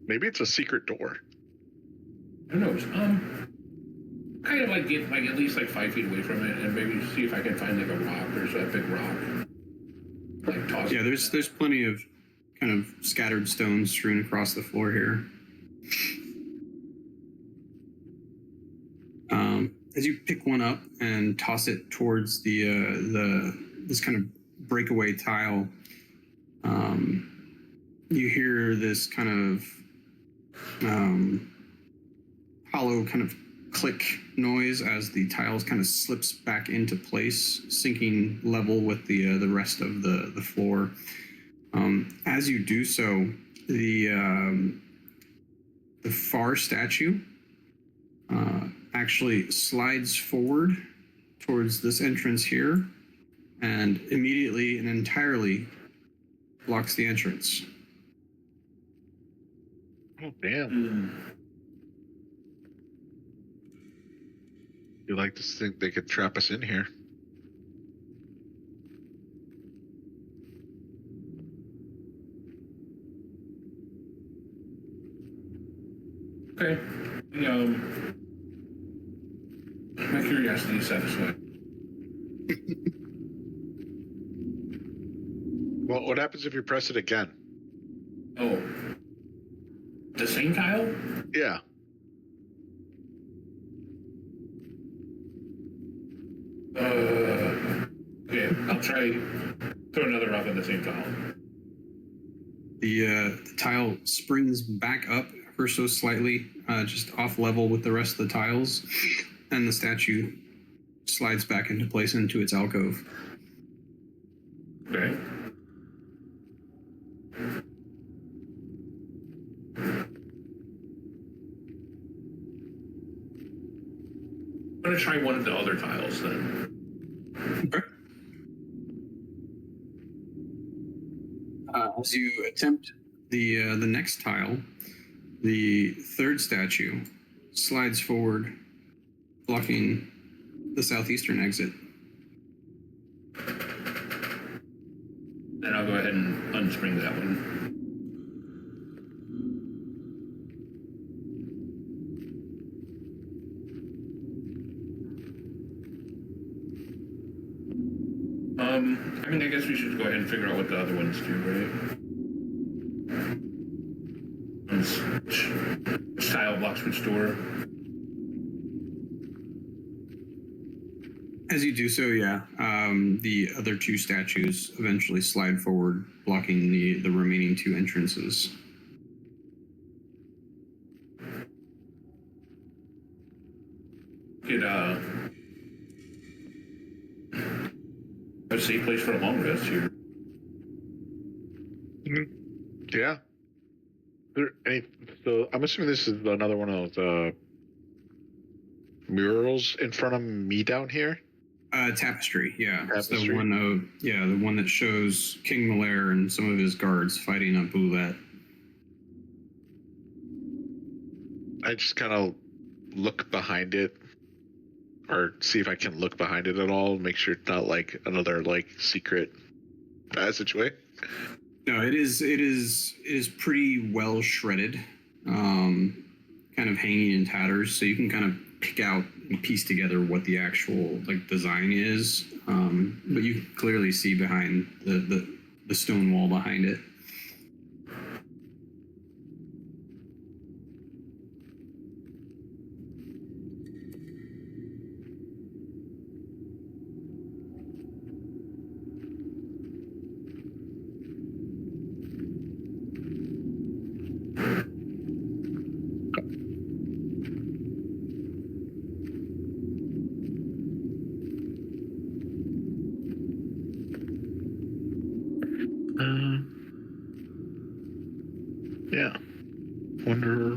Maybe it's a secret door. Who knows? Kind of like get like at least like 5 feet away from it, and maybe see if I can find like a rock. There's a big rock. Like toss. Yeah, there's plenty of kind of scattered stones strewn across the floor here. As you pick one up and toss it towards this kind of breakaway tile, you hear this kind of hollow kind of click noise as the tiles kind of slips back into place, sinking level with the rest of the floor. As you do so, the far statue actually slides forward towards this entrance here, and immediately and entirely blocks the entrance. Oh, damn. You like to think they could trap us in here? Okay. My curiosity is satisfied. Well, what happens if you press it again? Oh. The same tile? Yeah. Okay, I'll try throw another rock on the same tile. The tile springs back up ever so slightly, just off level with the rest of the tiles, and the statue slides back into place into its alcove. Okay. I'm gonna try one of the other tiles then. Okay. As you attempt the next tile, the third statue slides forward, blocking the southeastern exit. And I'll go ahead and unspring that one. I mean, I guess we should go ahead and figure out what the other ones do, right? Which tile blocks which door? As you do so, yeah, the other two statues eventually slide forward, blocking the remaining two entrances. Get a safe place for a long rest here. Yeah. So I'm assuming this is another one of those murals in front of me down here. Tapestry, yeah. It's the Tapestry? the one that shows King Melair and some of his guards fighting up Boulet. I just kind of look behind it, or see if I can look behind it at all, make sure it's not like another like secret passageway. No, it is pretty well shredded, kind of hanging in tatters. So you can kind of pick out and piece together what the actual like design is, but you can clearly see behind the stone wall behind it. Yeah. Wonder.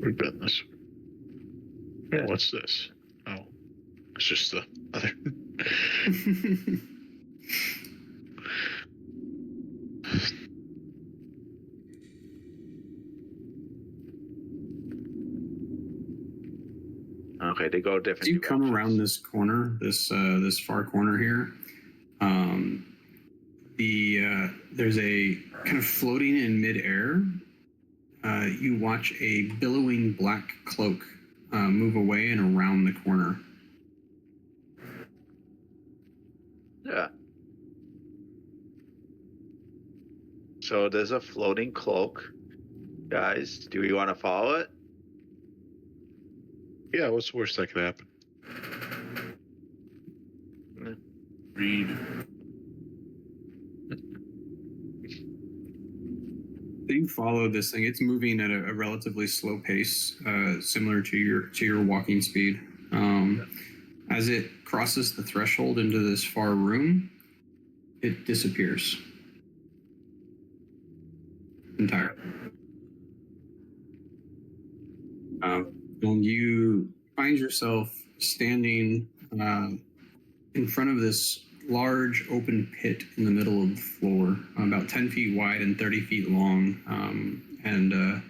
We've been this. Yeah. What's this? Oh, it's just the other. Okay, they go different. As you come around this corner, this far corner here, there's a kind of floating in midair. You watch a billowing black cloak move away and around the corner. Yeah. So there's a floating cloak. Guys, do we want to follow it? Yeah. What's the worst that could happen? Read. You follow this thing. It's moving at a relatively slow pace, similar to your walking speed. As it crosses the threshold into this far room, it disappears entirely. And you find yourself standing in front of this large open pit in the middle of the floor, about 10 feet wide and 30 feet long, and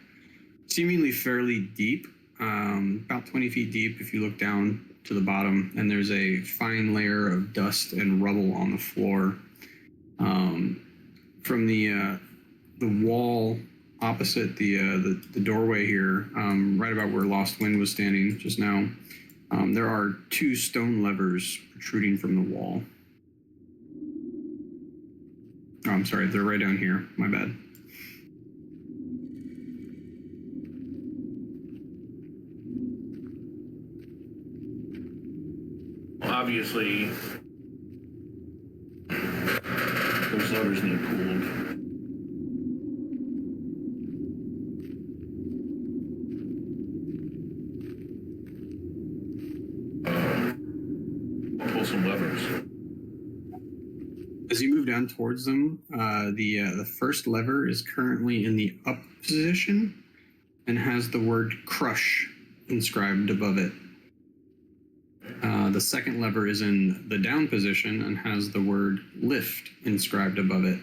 seemingly fairly deep, about 20 feet deep if you look down to the bottom, and there's a fine layer of dust and rubble on the floor. From the wall opposite the doorway here, right about where Lost Wind was standing just now, there are two stone levers protruding from the wall. Oh, I'm sorry, they're right down here. My bad. obviously, those levers need pulled. I'll pull some levers. As you move down towards them, the first lever is currently in the up position and has the word crush inscribed above it. The second lever is in the down position and has the word lift inscribed above it.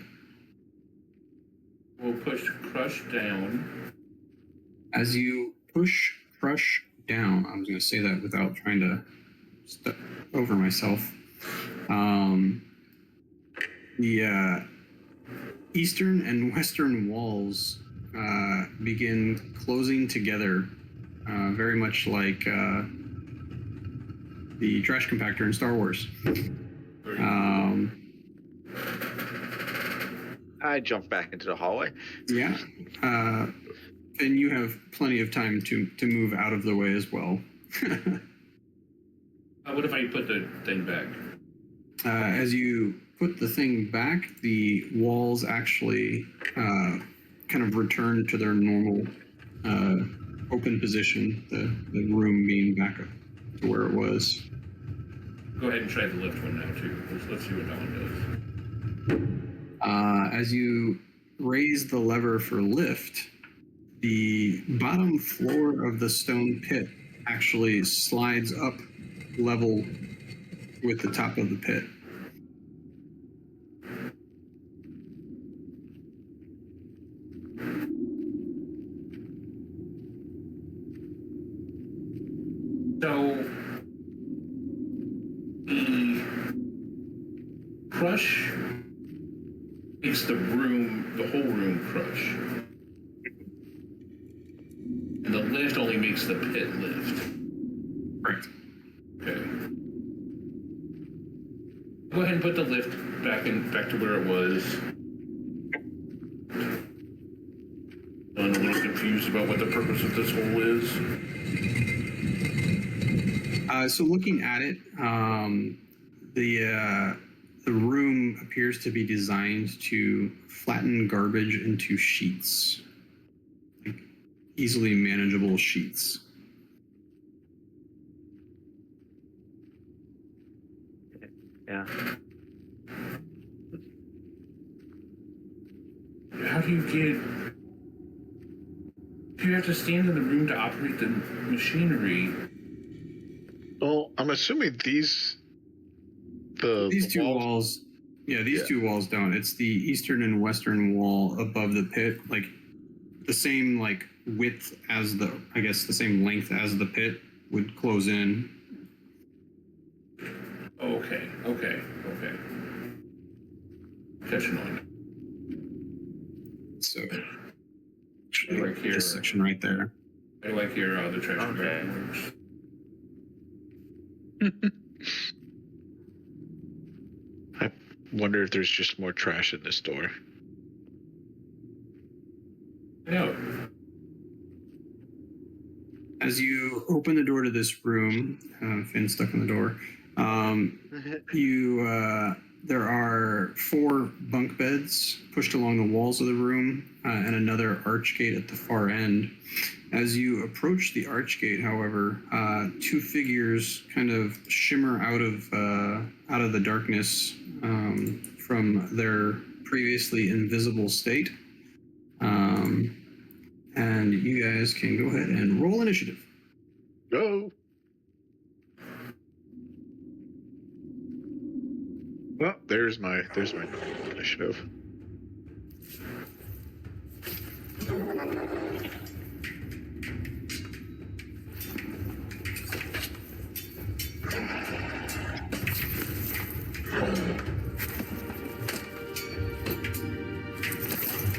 We'll push crush down. As you push crush down, I was going to say that without trying to step over myself. The eastern and western walls begin closing together, very much like the trash compactor in Star Wars. I jump back into the hallway. Yeah. And you have plenty of time to move out of the way as well. What if I put the thing back? As you put the thing back, the walls actually kind of return to their normal open position, the room being back up to where it was. Go ahead and try the lift one now, too. Let's see what that one does. As you raise the lever for lift, the bottom floor of the stone pit actually slides up level with the top of the pit. So, the crush makes the whole room crush. And the lift only makes the pit lift. Correct. Okay. Go ahead and put the lift back to where it was. I'm a little confused about what the purpose of this hole is. So looking at it, the room appears to be designed to flatten garbage into sheets, like easily manageable sheets. Yeah. How do you get... Do you have to stand in the room to operate the machinery? Well, I'm assuming these two walls, two walls don't. It's the eastern and western wall above the pit, like the same like width as the same length as the pit would close in. Okay. Catching on. So, Right here. this section right there. I like here the trash compactor works. I wonder if there's just more trash in this door. No. As you open the door to this room, Finn's stuck in the door. There are 4 bunk beds pushed along the walls of the room, and another arch gate at the far end. As you approach the arch gate, however, 2 figures kind of shimmer out of the darkness from their previously invisible state. And you guys can go ahead and roll initiative. Go. Well, there's my initiative.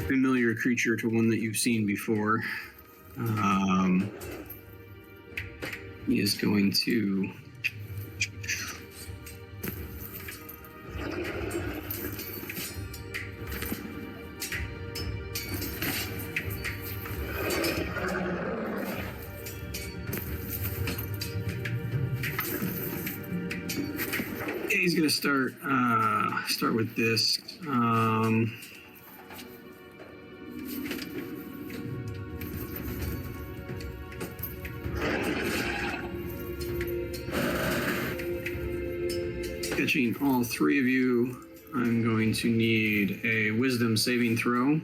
Familiar creature to one that you've seen before. He is going to he's gonna start with this. Catching all three of you, I'm going to need a wisdom saving throw.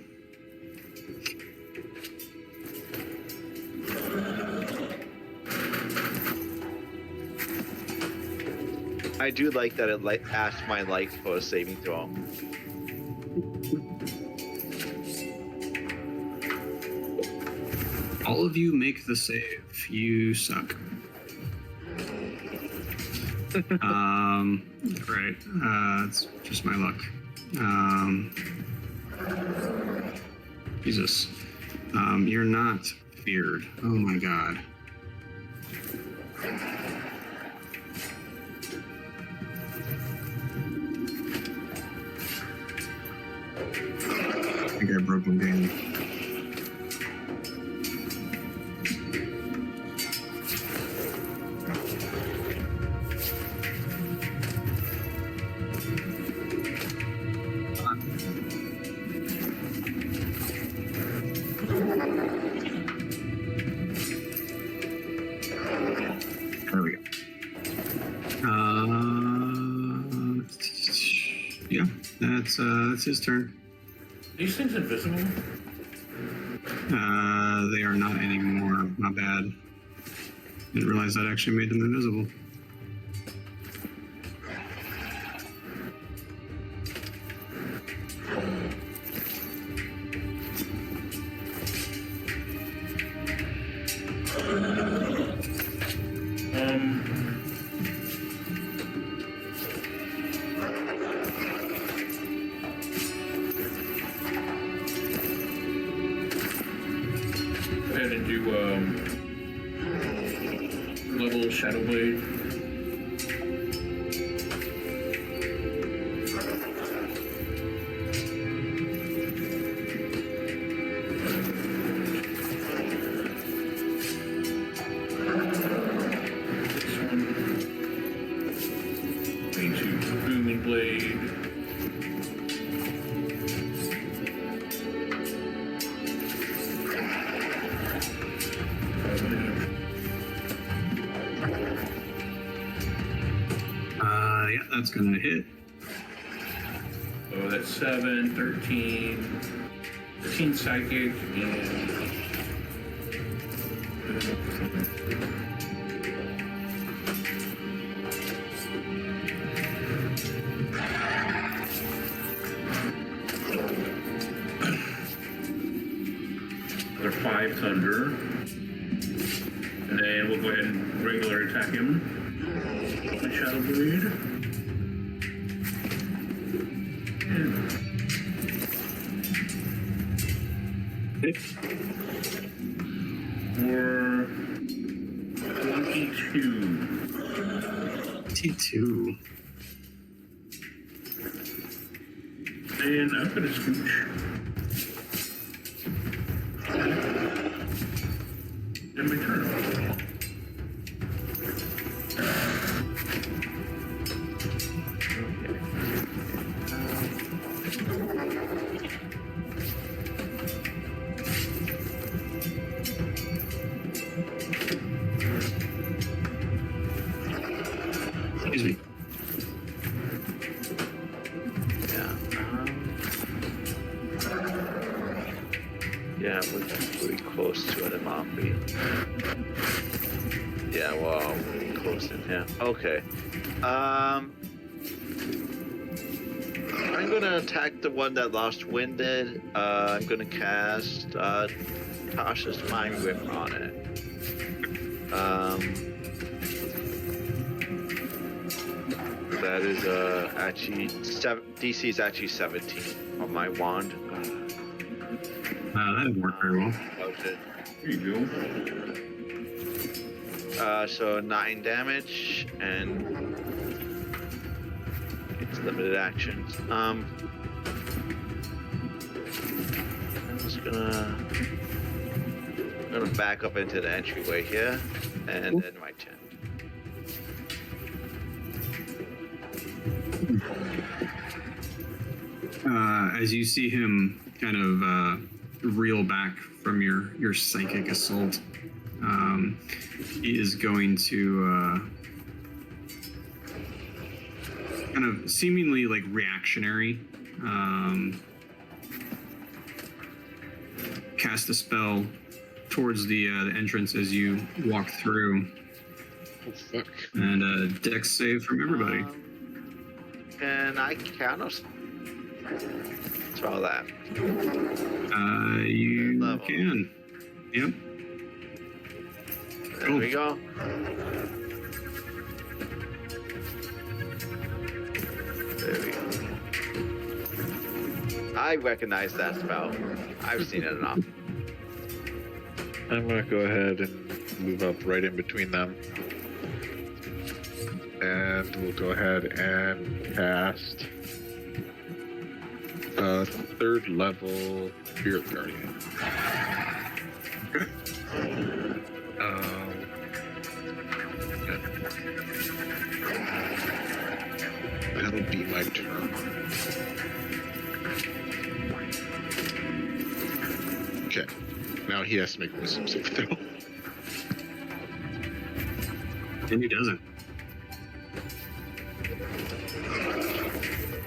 I do like that it asked my life for a saving throw. All of you make the save. You suck. Right. It's just my luck. Jesus. You're not feared. Oh my god. I think I broke my game. There we go. Yeah, that's his turn. These things invisible? They are not anymore. My bad. Didn't realize that actually made them invisible. Go ahead and do level Shadow Blade. Into Booming Blade. Yeah, that's gonna hit. So that's 7, 13, 13 psychic, and another 5 thunder. And then we'll go ahead and regular attack him. My Shadow Blade. Hit. For 22. T2. And I'm gonna scooch. And my turn. Excuse me. Yeah, we're pretty close to an Amambi. Yeah, well, pretty close in here. Okay. I'm gonna attack the one that lost winded. I'm gonna cast Tasha's Mind Whip on it. That is actually DC is actually 17 on my wand. That didn't work very well. Okay. Here you go. So 9 damage and it's limited actions. I'm just gonna back up into the entryway here and then my turn. As you see him kind of reel back from your psychic assault, he is going to kind of seemingly like reactionary cast a spell towards the entrance as you walk through. Oh, fuck. And dex save from everybody. Can I counter spell that? You Level. can. Yep. There we go. There we go. I recognize that spell. I've seen it enough. I'm gonna go ahead and move up right in between them. And we'll go ahead and cast a 3rd level Spirit Guardian. Okay. That'll be my turn. Okay. Now he has to make a wisdom save throw. And he doesn't.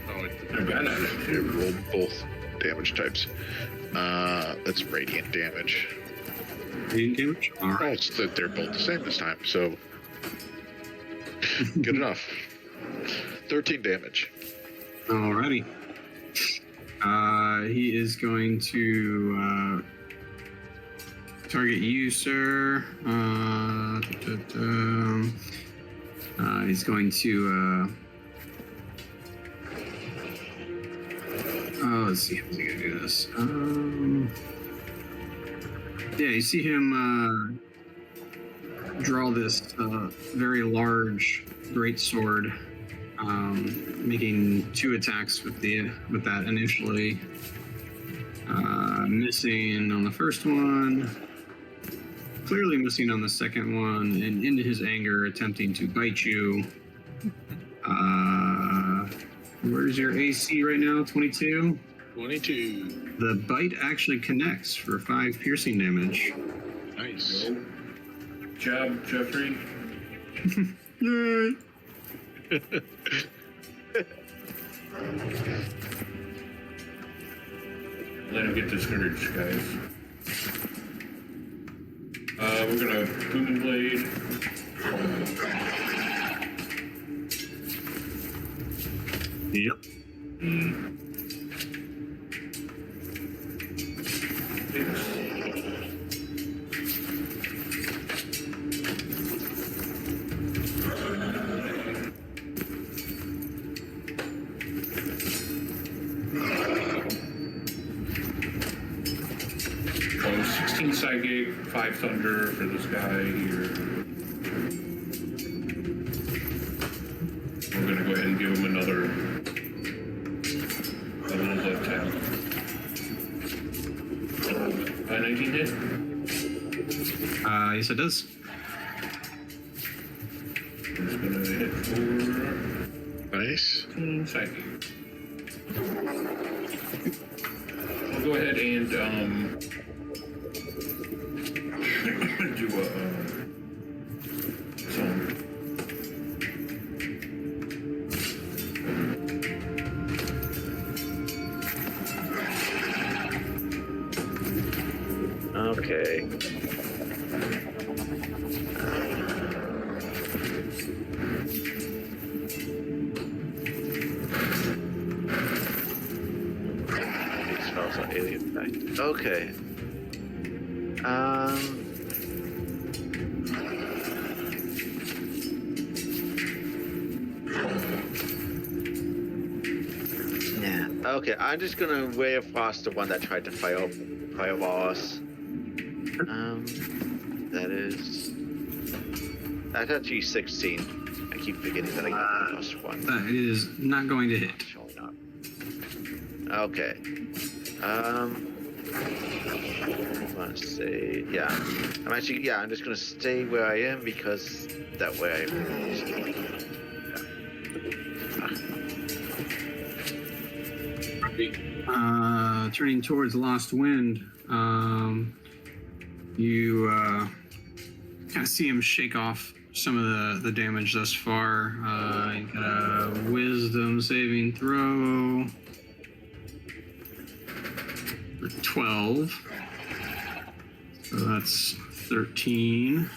Oh, I got it. it rolled both damage types. That's radiant damage. Radiant damage? All Oh, right. it's that they're both the same this time, so good enough. 13 damage. Alrighty. He is going to target you, sir. He's going to. Let's see. How's he gonna do this? Yeah, you see him draw this very large great sword, making 2 attacks with that initially. Missing on the first one, clearly missing on the second one, and into his anger, attempting to bite you. Where's your AC right now? 22? 22. The bite actually connects for 5 piercing damage. Nice. Good job, Jeffrey. Yay! Let him get discouraged, guys. We're gonna Booming Blade. Yep. Oh, 16 psychic, 5 thunder for this guy here. We're gonna go ahead and give him another little attack. 19 hit. Yes, it does. I'm just gonna hit for Nice. psychic. I'll go ahead and do a song. Okay. These spells are alien effect. Okay. Yeah. Okay, I'm just gonna Ray of Frost the one that tried to fireball us. That's actually 16. I keep forgetting that I get the +1. That is not going to hit. Showing up. Okay. I want to say, yeah. I'm just gonna stay where I am because that way Turning towards Lost Wind, you kind of see him shake off some of the damage thus far. You got a wisdom saving throw for 12. So that's 13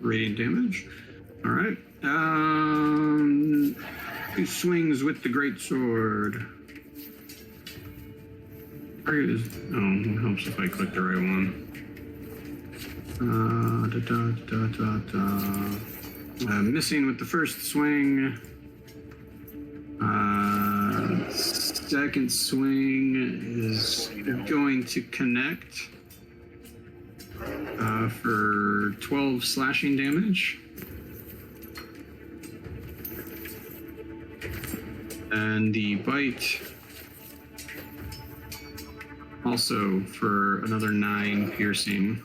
radiant damage. All right. He swings with the great sword. It helps if I click the right one. Missing with the first swing. Second swing is going to connect for 12 slashing damage. And the bite also for another 9 piercing.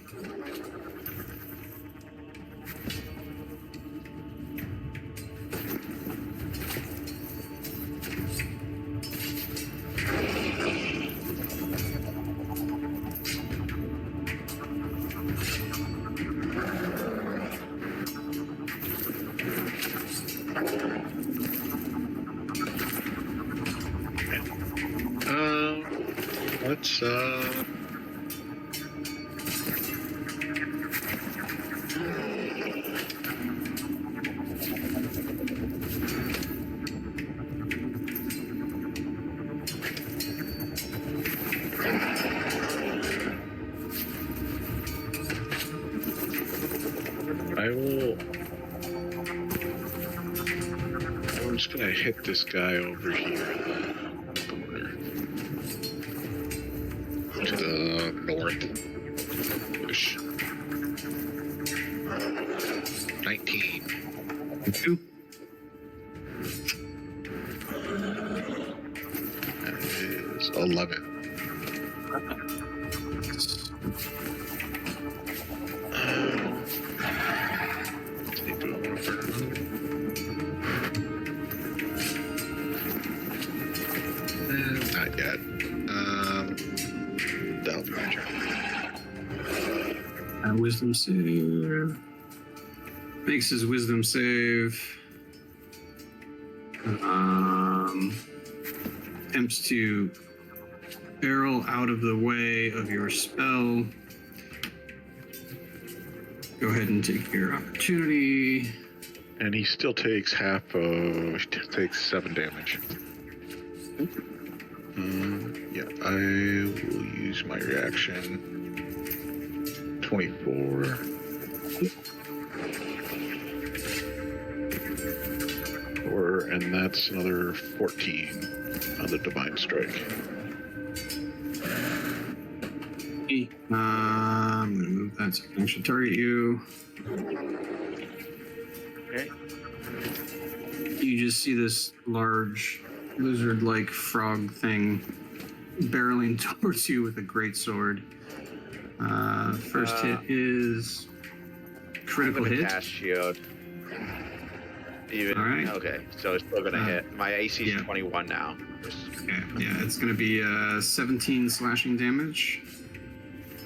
Let's I'm just gonna hit this guy over here in the corner. To the north. Push. 19. 2. That is 11. Take over. Not yet. That'll be my turn. Wisdom save. Makes his wisdom save. Attempts to barrel out of the way of your spell. Go ahead and take your opportunity. And he still takes takes 7 damage. Yeah, I will use my reaction. 24. And that's another 14 on the Divine Strike. I'm going to move that so I should target you. Okay. You just see this large lizard-like frog thing barreling towards you with a great sword. First hit is critical hit. Cast shield. Even, all right. Okay, so it's still gonna hit. My AC is yeah. 21 now. Okay, yeah, it's gonna be 17 slashing damage.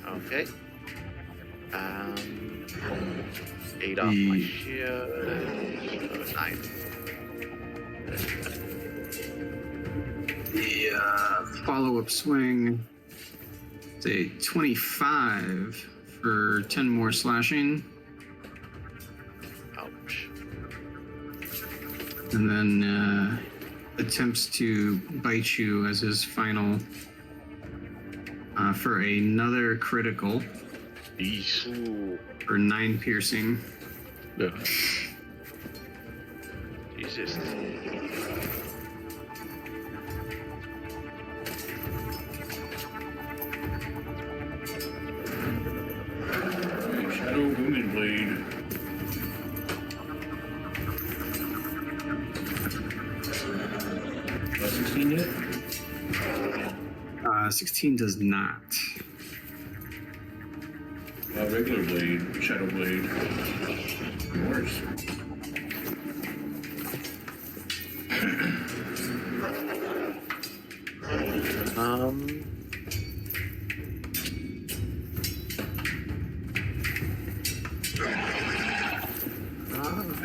Okay. 8 off my shield. 9. The follow-up swing. It's a 25 for 10 more slashing. Ouch. And then attempts to bite you as his final for another critical. Jeez. Ooh. For 9 piercing. Yeah. Jesus. Shadow Booming Blade. Plus 16 hit? 16 does not. Regular blade, shadow blade. Worse. I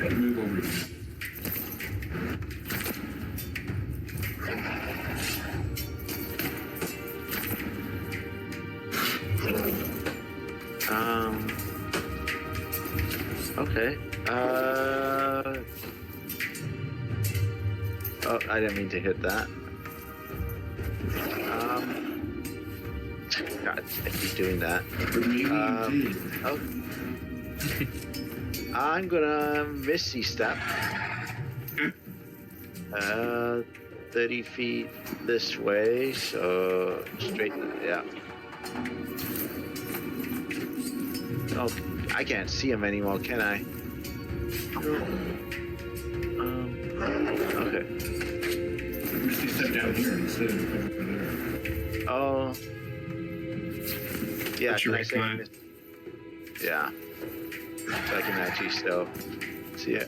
move over here. Okay. Oh, I didn't mean to hit that. God, I keep doing that. But maybe you did. Oh. I'm gonna Misty Step. 30 feet this way, so straight, yeah. Oh, I can't see him anymore, can I? Okay. Misty step down here instead of over there. Oh. Yeah, What's can your I say? icon? Yeah. So I can actually still see it.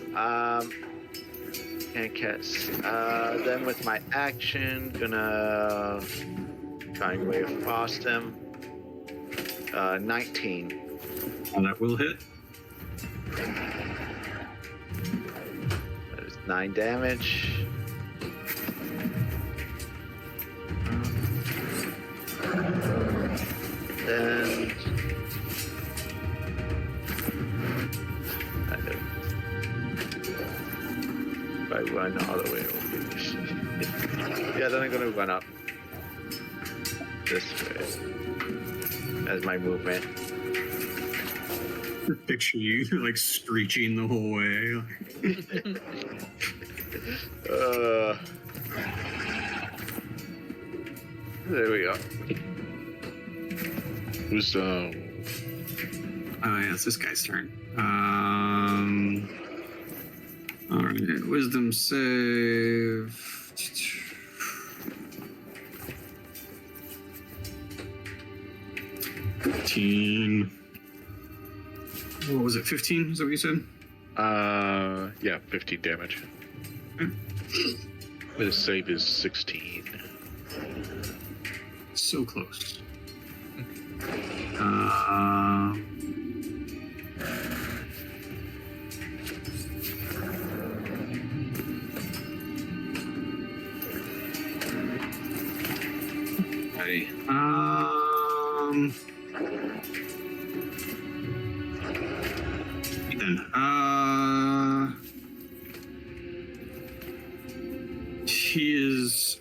Can't catch. Then with my action, gonna try and wave past him. 19. That will hit. That is 9 damage. Then if I run all the way over, yeah, then I'm gonna run up this way as my movement. Picture you like screeching the whole way. There we go. Who's Oh yeah, it's this guy's turn. All right, wisdom save. 15. What was it? 15? Is that what you said? yeah, 15 damage. His save is 16. So close. Okay. Then, he is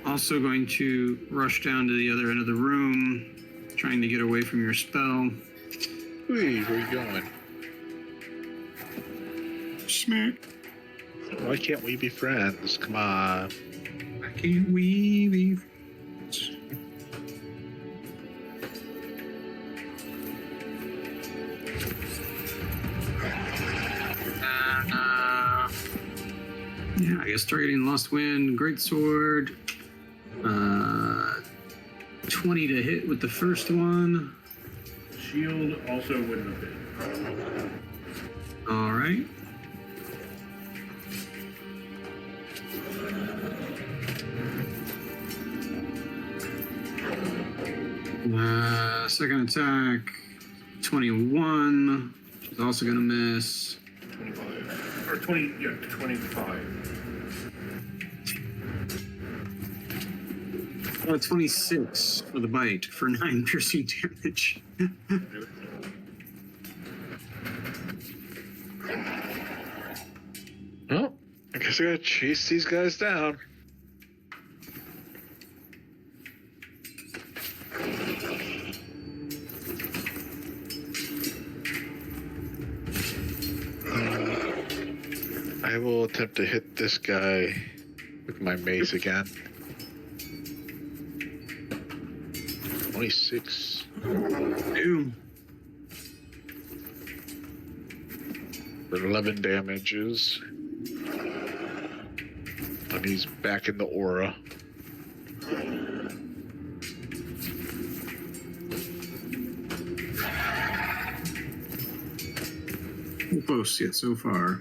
also going to rush down to the other end of the room, trying to get away from your spell. Hey, where you going? Smack. Why can't we be friends? Come on. Why can't we be friends? Yeah, I guess targeting Lost Wind, Greatsword. 20 to hit with the first one. Shield also wouldn't have hit. All right. Second attack, 21. She's also gonna miss. 25. Or 20, yeah, 25. 26 with a bite for 9 piercing damage. Well, I guess I gotta chase these guys down. I will attempt to hit this guy with my mace again. 26. Ew. For 11 damages. And he's back in the aura. Close yet so far.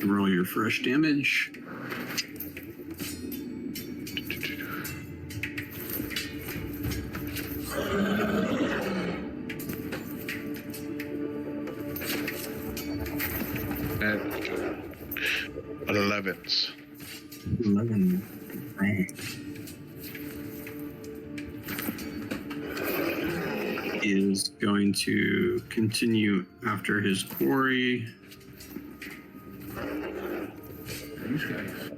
Roll your fresh damage. 11s. 11. Right. He is going to continue after his quarry. These guys.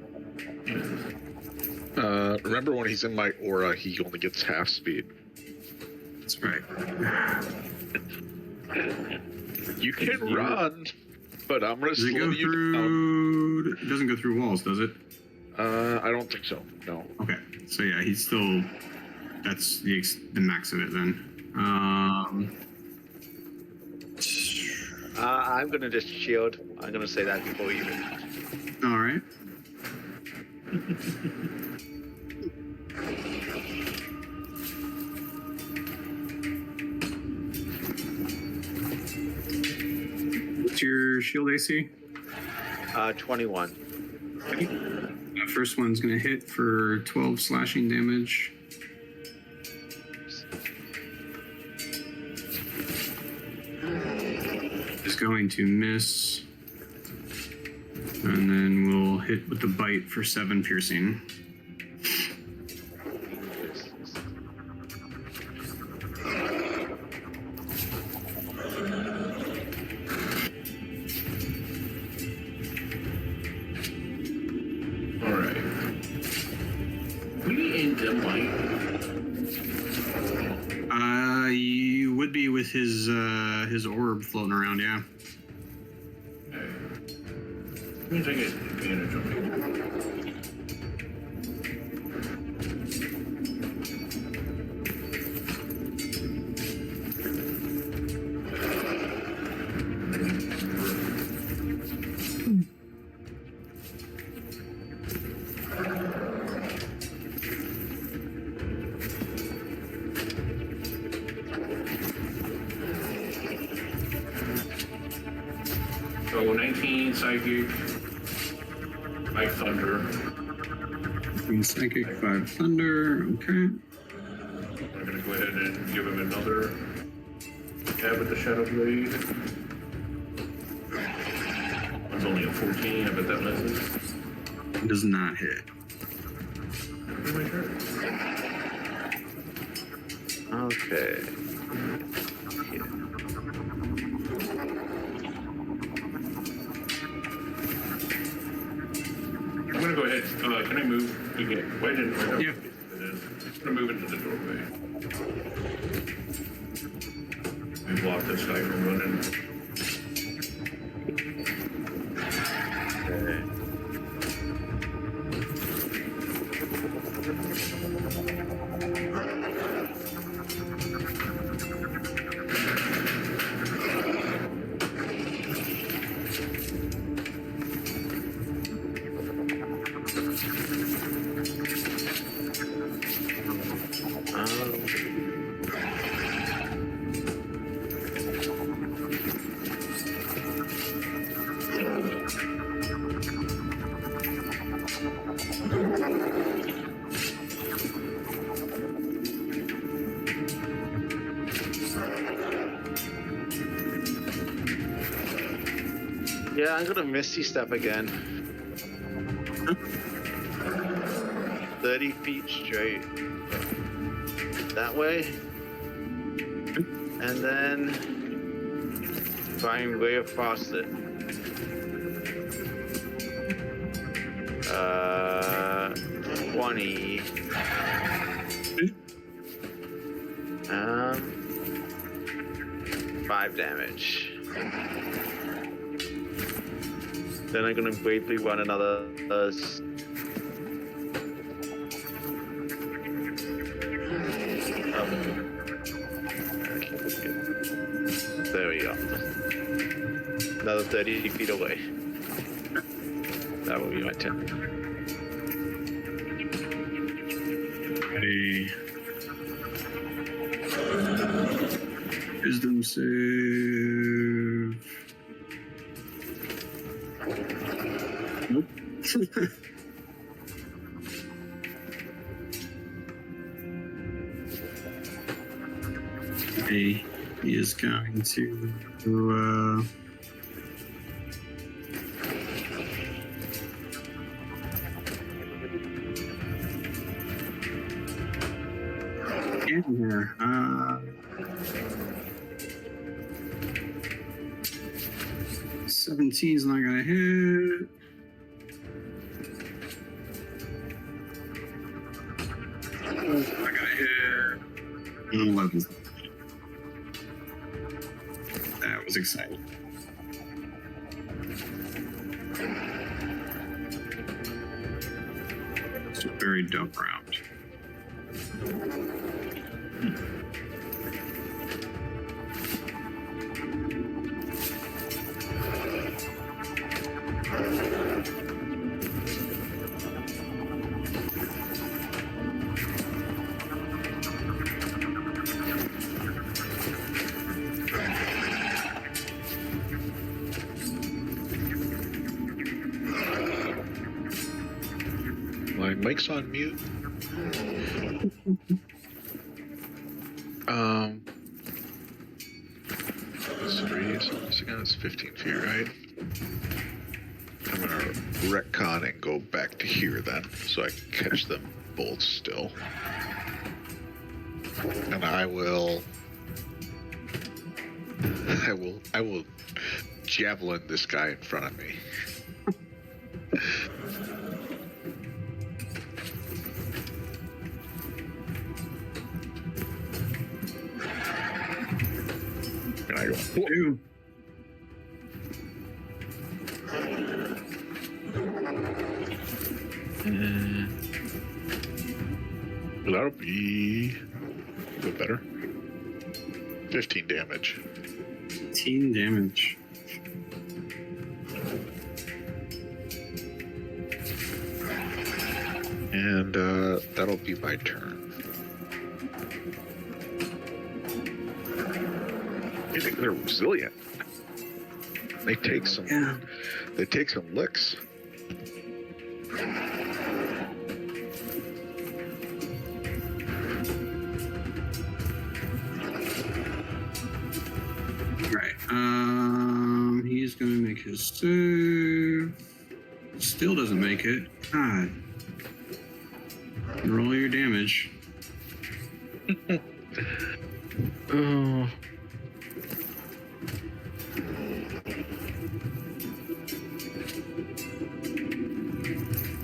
Remember when he's in my aura, he only gets half speed. That's right. You can run, but I'm gonna Does it slow go you down. through? It doesn't go through walls, does it? I don't think so. No. Okay. So yeah, he's still. That's the max of it then. I'm gonna just shield. I'm gonna say that before you. All right. What's your shield AC? 21. That first one's going to hit for 12 slashing damage. Is going to miss. And then we'll hit with the bite for 7 piercing. All right. We in dim light. You would be with his orb floating around, yeah. Okay. Means I get advantage on it. So 19 psychic, 5 thunder. Green Psychic, 5 Thunder, okay. I'm gonna go ahead and give him another stab with the Shadow Blade. It's only a 14, I bet that misses. Does not hit. My turn. Okay. I'm gonna go ahead. Can I move? Again? Why didn't I? Yeah. I'm gonna move into the doorway. And block this guy from running. Yeah, I'm gonna Misty Step again. 30 feet straight. That way. And then find way across it. 20. 5 damage. Then I'm gonna briefly run another. There we go. Another 30 feet away. That will be my turn. Ready. Wisdom save. Nope. Okay, he is going to scanning here. 17's not gonna hit. Not gonna hit. 11. That was exciting. It's a very dumb round. My mic's on mute. So again, it's 15 feet, right? I'm gonna retcon and go back to here then, so I can catch them both still. And I will javelin this guy in front of me. And I go, whoa. That'll be a bit better. 15 damage. 15 damage. And that'll be my turn. I think they're resilient. They take some. Yeah. They take some licks. Right. He's gonna make his save. Still doesn't make it. God. Roll your damage. Oh.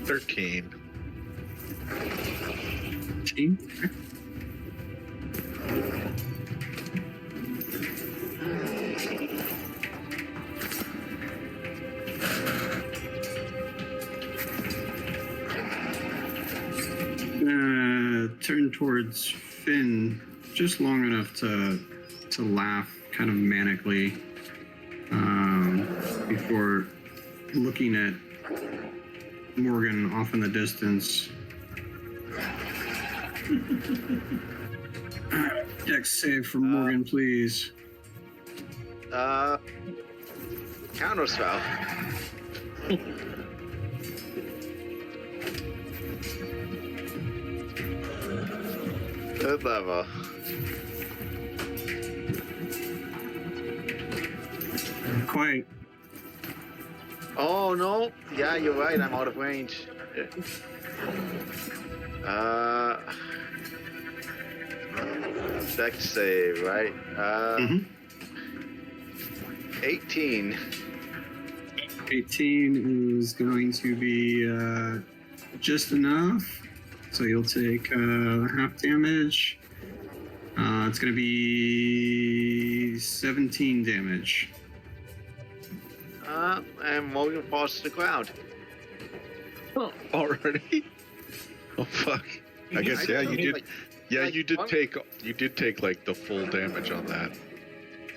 $13. 15. Okay. Turn towards Finn just long enough to laugh kind of manically before looking at Morgan off in the distance. Dex save for Morgan, please. Counter spell. Good level. Quite. Oh no! Yeah, you're right. I'm out of range. Dex save, right? 18. 18 is going to be just enough. So you'll take half damage. It's going to be 17 damage. And Morgan falls to the ground. Oh, already? Oh fuck! I guess yeah, you did. Yeah, you did take like the full damage on that.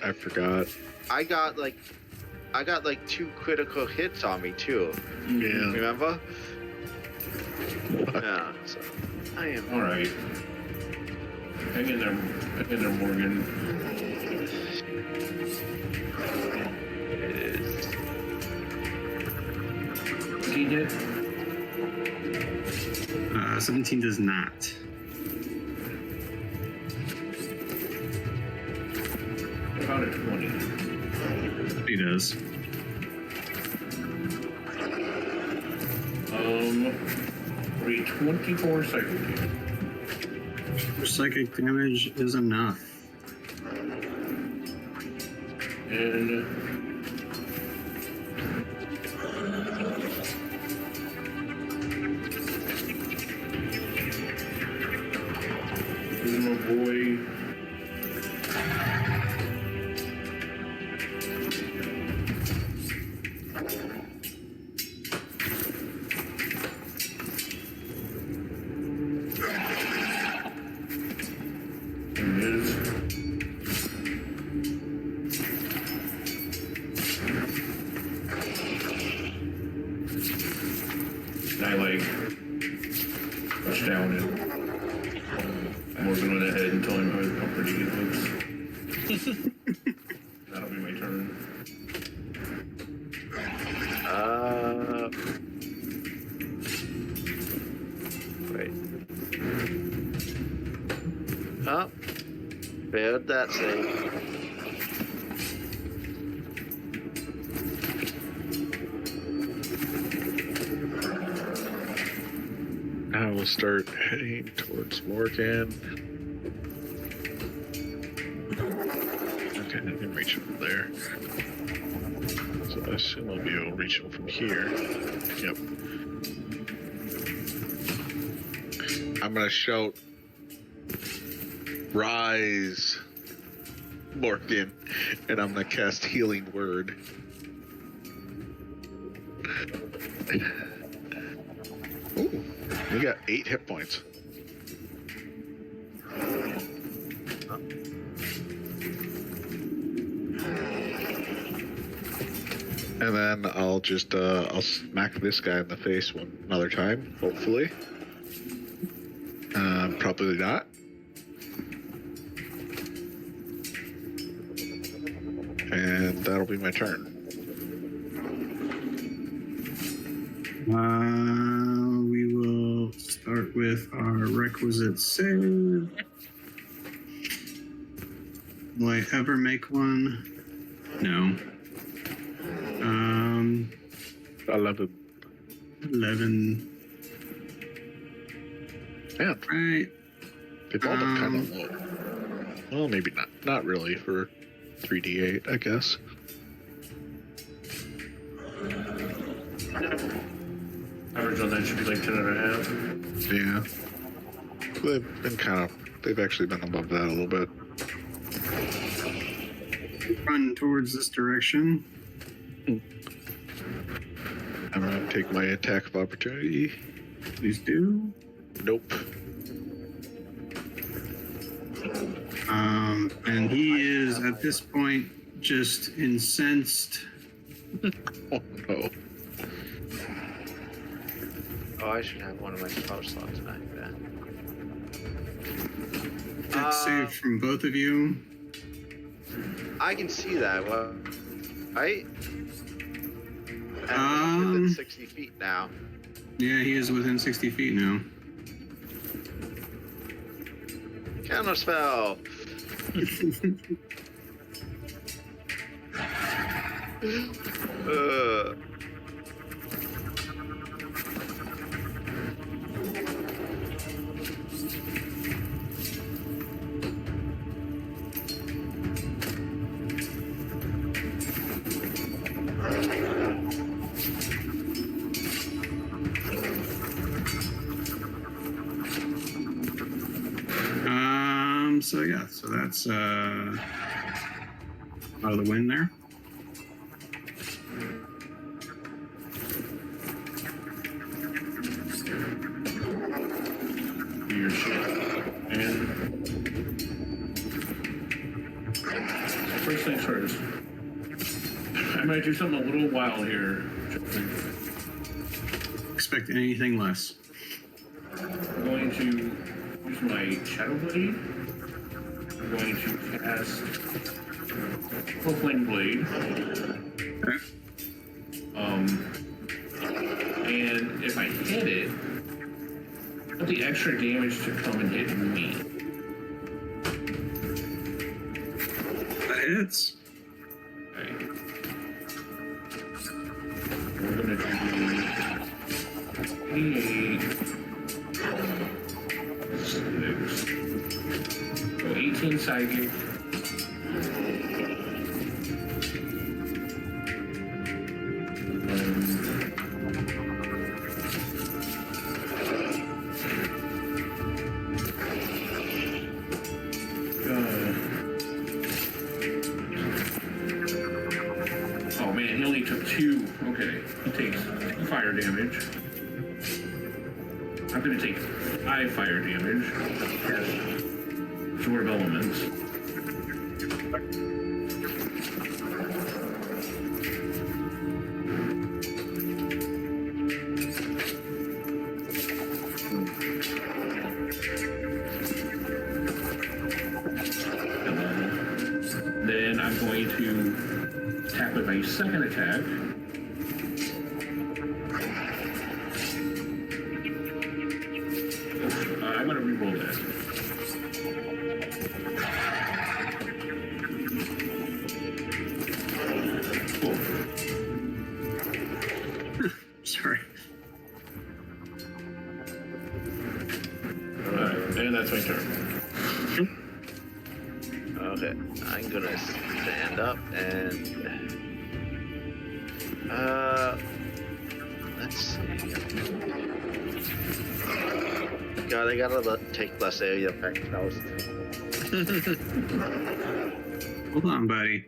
I forgot. I got like 2 critical hits on me too. Yeah. Remember? Yeah. So I am All right. Hang in there, Morgan. 17 hit? 17 does not. About a 20. He does. For a 24 psychic damage. psychic damage is enough. And little boy. There it is. And I like push down and Morgan went ahead and told him how pretty he looks. That'll be my turn. Wait. Oh, failed that save. I will start heading towards Morgan. Okay, I can reach him from there. So I assume I'll be able to reach him from here. Yep. I'm gonna shout, "Rise, Morgan," and I'm gonna cast Healing Word. Ooh, we got 8 hit points. And then I'll just I'll smack this guy in the face another time, hopefully. Probably not. And that'll be my turn. We will start with our requisite save. Will I ever make one? No. 11. 11. Yeah, Right. they've all been kind of low. Well, maybe not. Not really for 3d8, I guess. Average on that should be like 10.5. Yeah. They've been they've actually been above that a little bit. Run towards this direction. I'm gonna take my attack of opportunity. Please do. Nope. And he is at this point just incensed. Oh no. Oh, I should have one of my spell slots back then. Dex save from both of you. I can see that. Well, right? And Um, within 60 feet now. Yeah, he is within 60 feet now. Counter spell. So yeah, so that's out of the wind there. Your shit. And first things first. I might do something a little wild here. Expect anything less. I'm going to use my Shadow Blade. I'm going to cast Flame Blade. Okay. And if I hit it, I want the extra damage to come and hit me. That hits. Okay. We're gonna do 8, 6. side view. Oh man, he only took 2. Okay, he takes 2 fire damage. I'm gonna take 5 fire damage. Sword of Elements. Then I'm going to attack with my second attack. I'm going to reroll that. Cool. Sorry. And that's my turn. Okay, I'm gonna stand up and let's see. God, I gotta take less area back house. Hold on, buddy.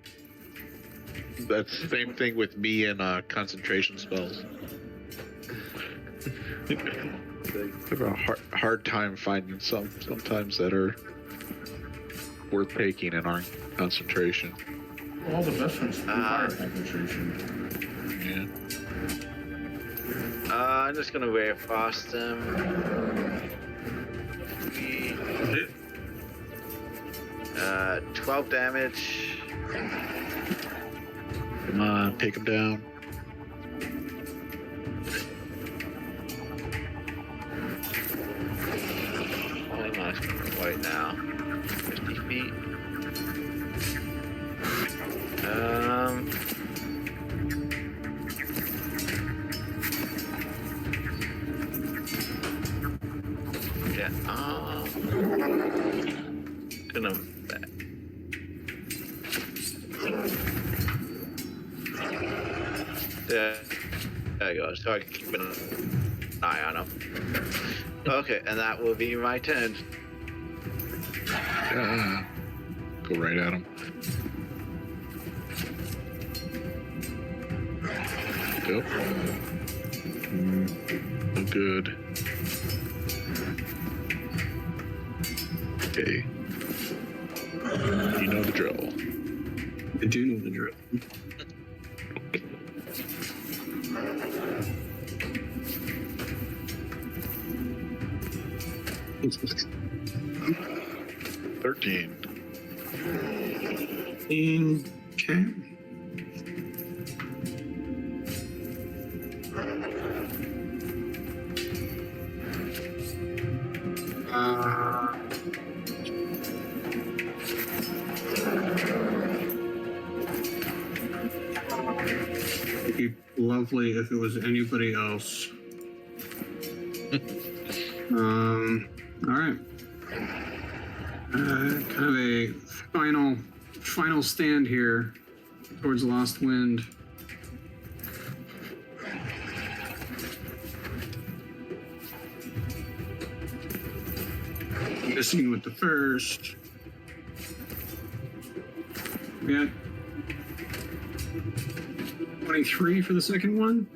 That's the same thing with me and concentration spells. I have a hard time finding sometimes that are worth taking and aren't concentration. All the best ones do fire concentration. Yeah. I'm just gonna wear frost him. 12 damage. Come on, take him down. Only much right now. 50 feet. Yeah. Gonna. There you go. So I can keep an eye on him. Okay, and that will be my turn. Yeah. Go right at him. Go. No good. Okay. You know the drill. I do know the drill. It's 13. Okay. It'd be lovely if it was anybody else. All right. Kind of a final stand here towards Lost Wind. Missing with the first. We got 23 for the second one.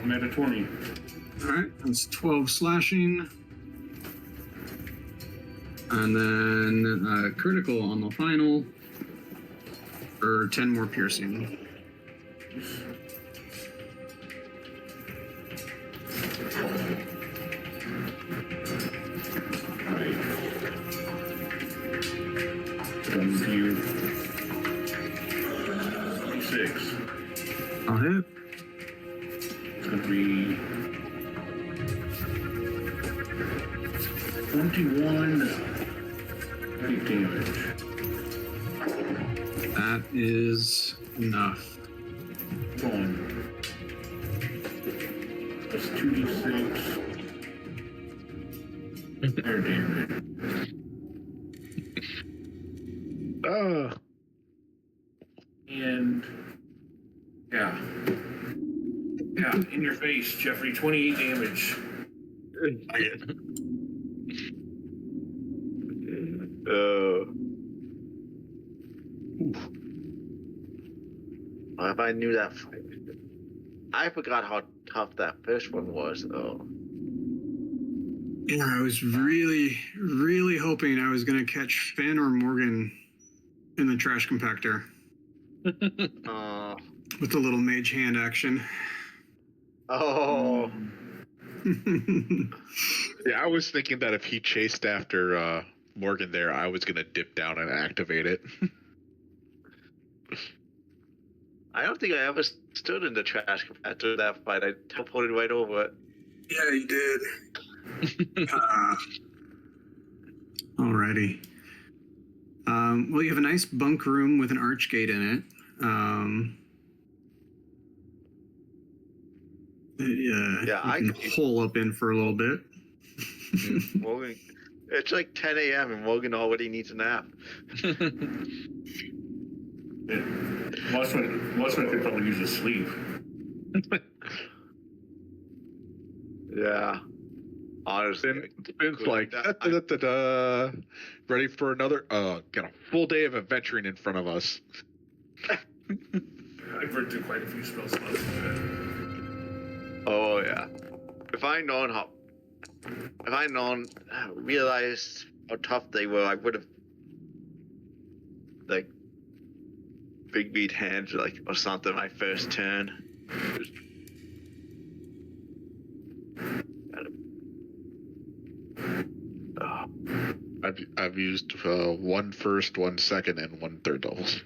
I'm at a 20. All right, that's 12 slashing. And then critical on the final for 10 more piercing. Right. Comes to you. 26. I'll hit. It's going to be 21 damage. That is enough. Go on. That's 2d6. Air damage. Yeah. Yeah, in your face, Jeffrey. 28 damage. If I knew that fight. I forgot how tough that first one was, though. Yeah, I was really, really hoping I was going to catch Finn or Morgan in the trash compactor with a little mage hand action. Oh. Yeah, I was thinking that if he chased after Morgan there, I was gonna dip down and activate it. I don't think I ever stood in the trash after that fight. I teleported right over it. Yeah, you did. Alrighty. Well, you have a nice bunk room with an arch gate in it. I can hole up in for a little bit. Morgan, it's like 10 a.m. and Morgan already needs a nap. Mossman could probably use a sleep. Yeah. Honestly. Finn's like, da-da-da-da-da. Ready for another, got a full day of adventuring in front of us. I've read through quite a few spell slots. Oh, yeah. If I realized how tough they were, I would have, like, big beat hands, or something my first turn. I've used one first, one second, and one third levels.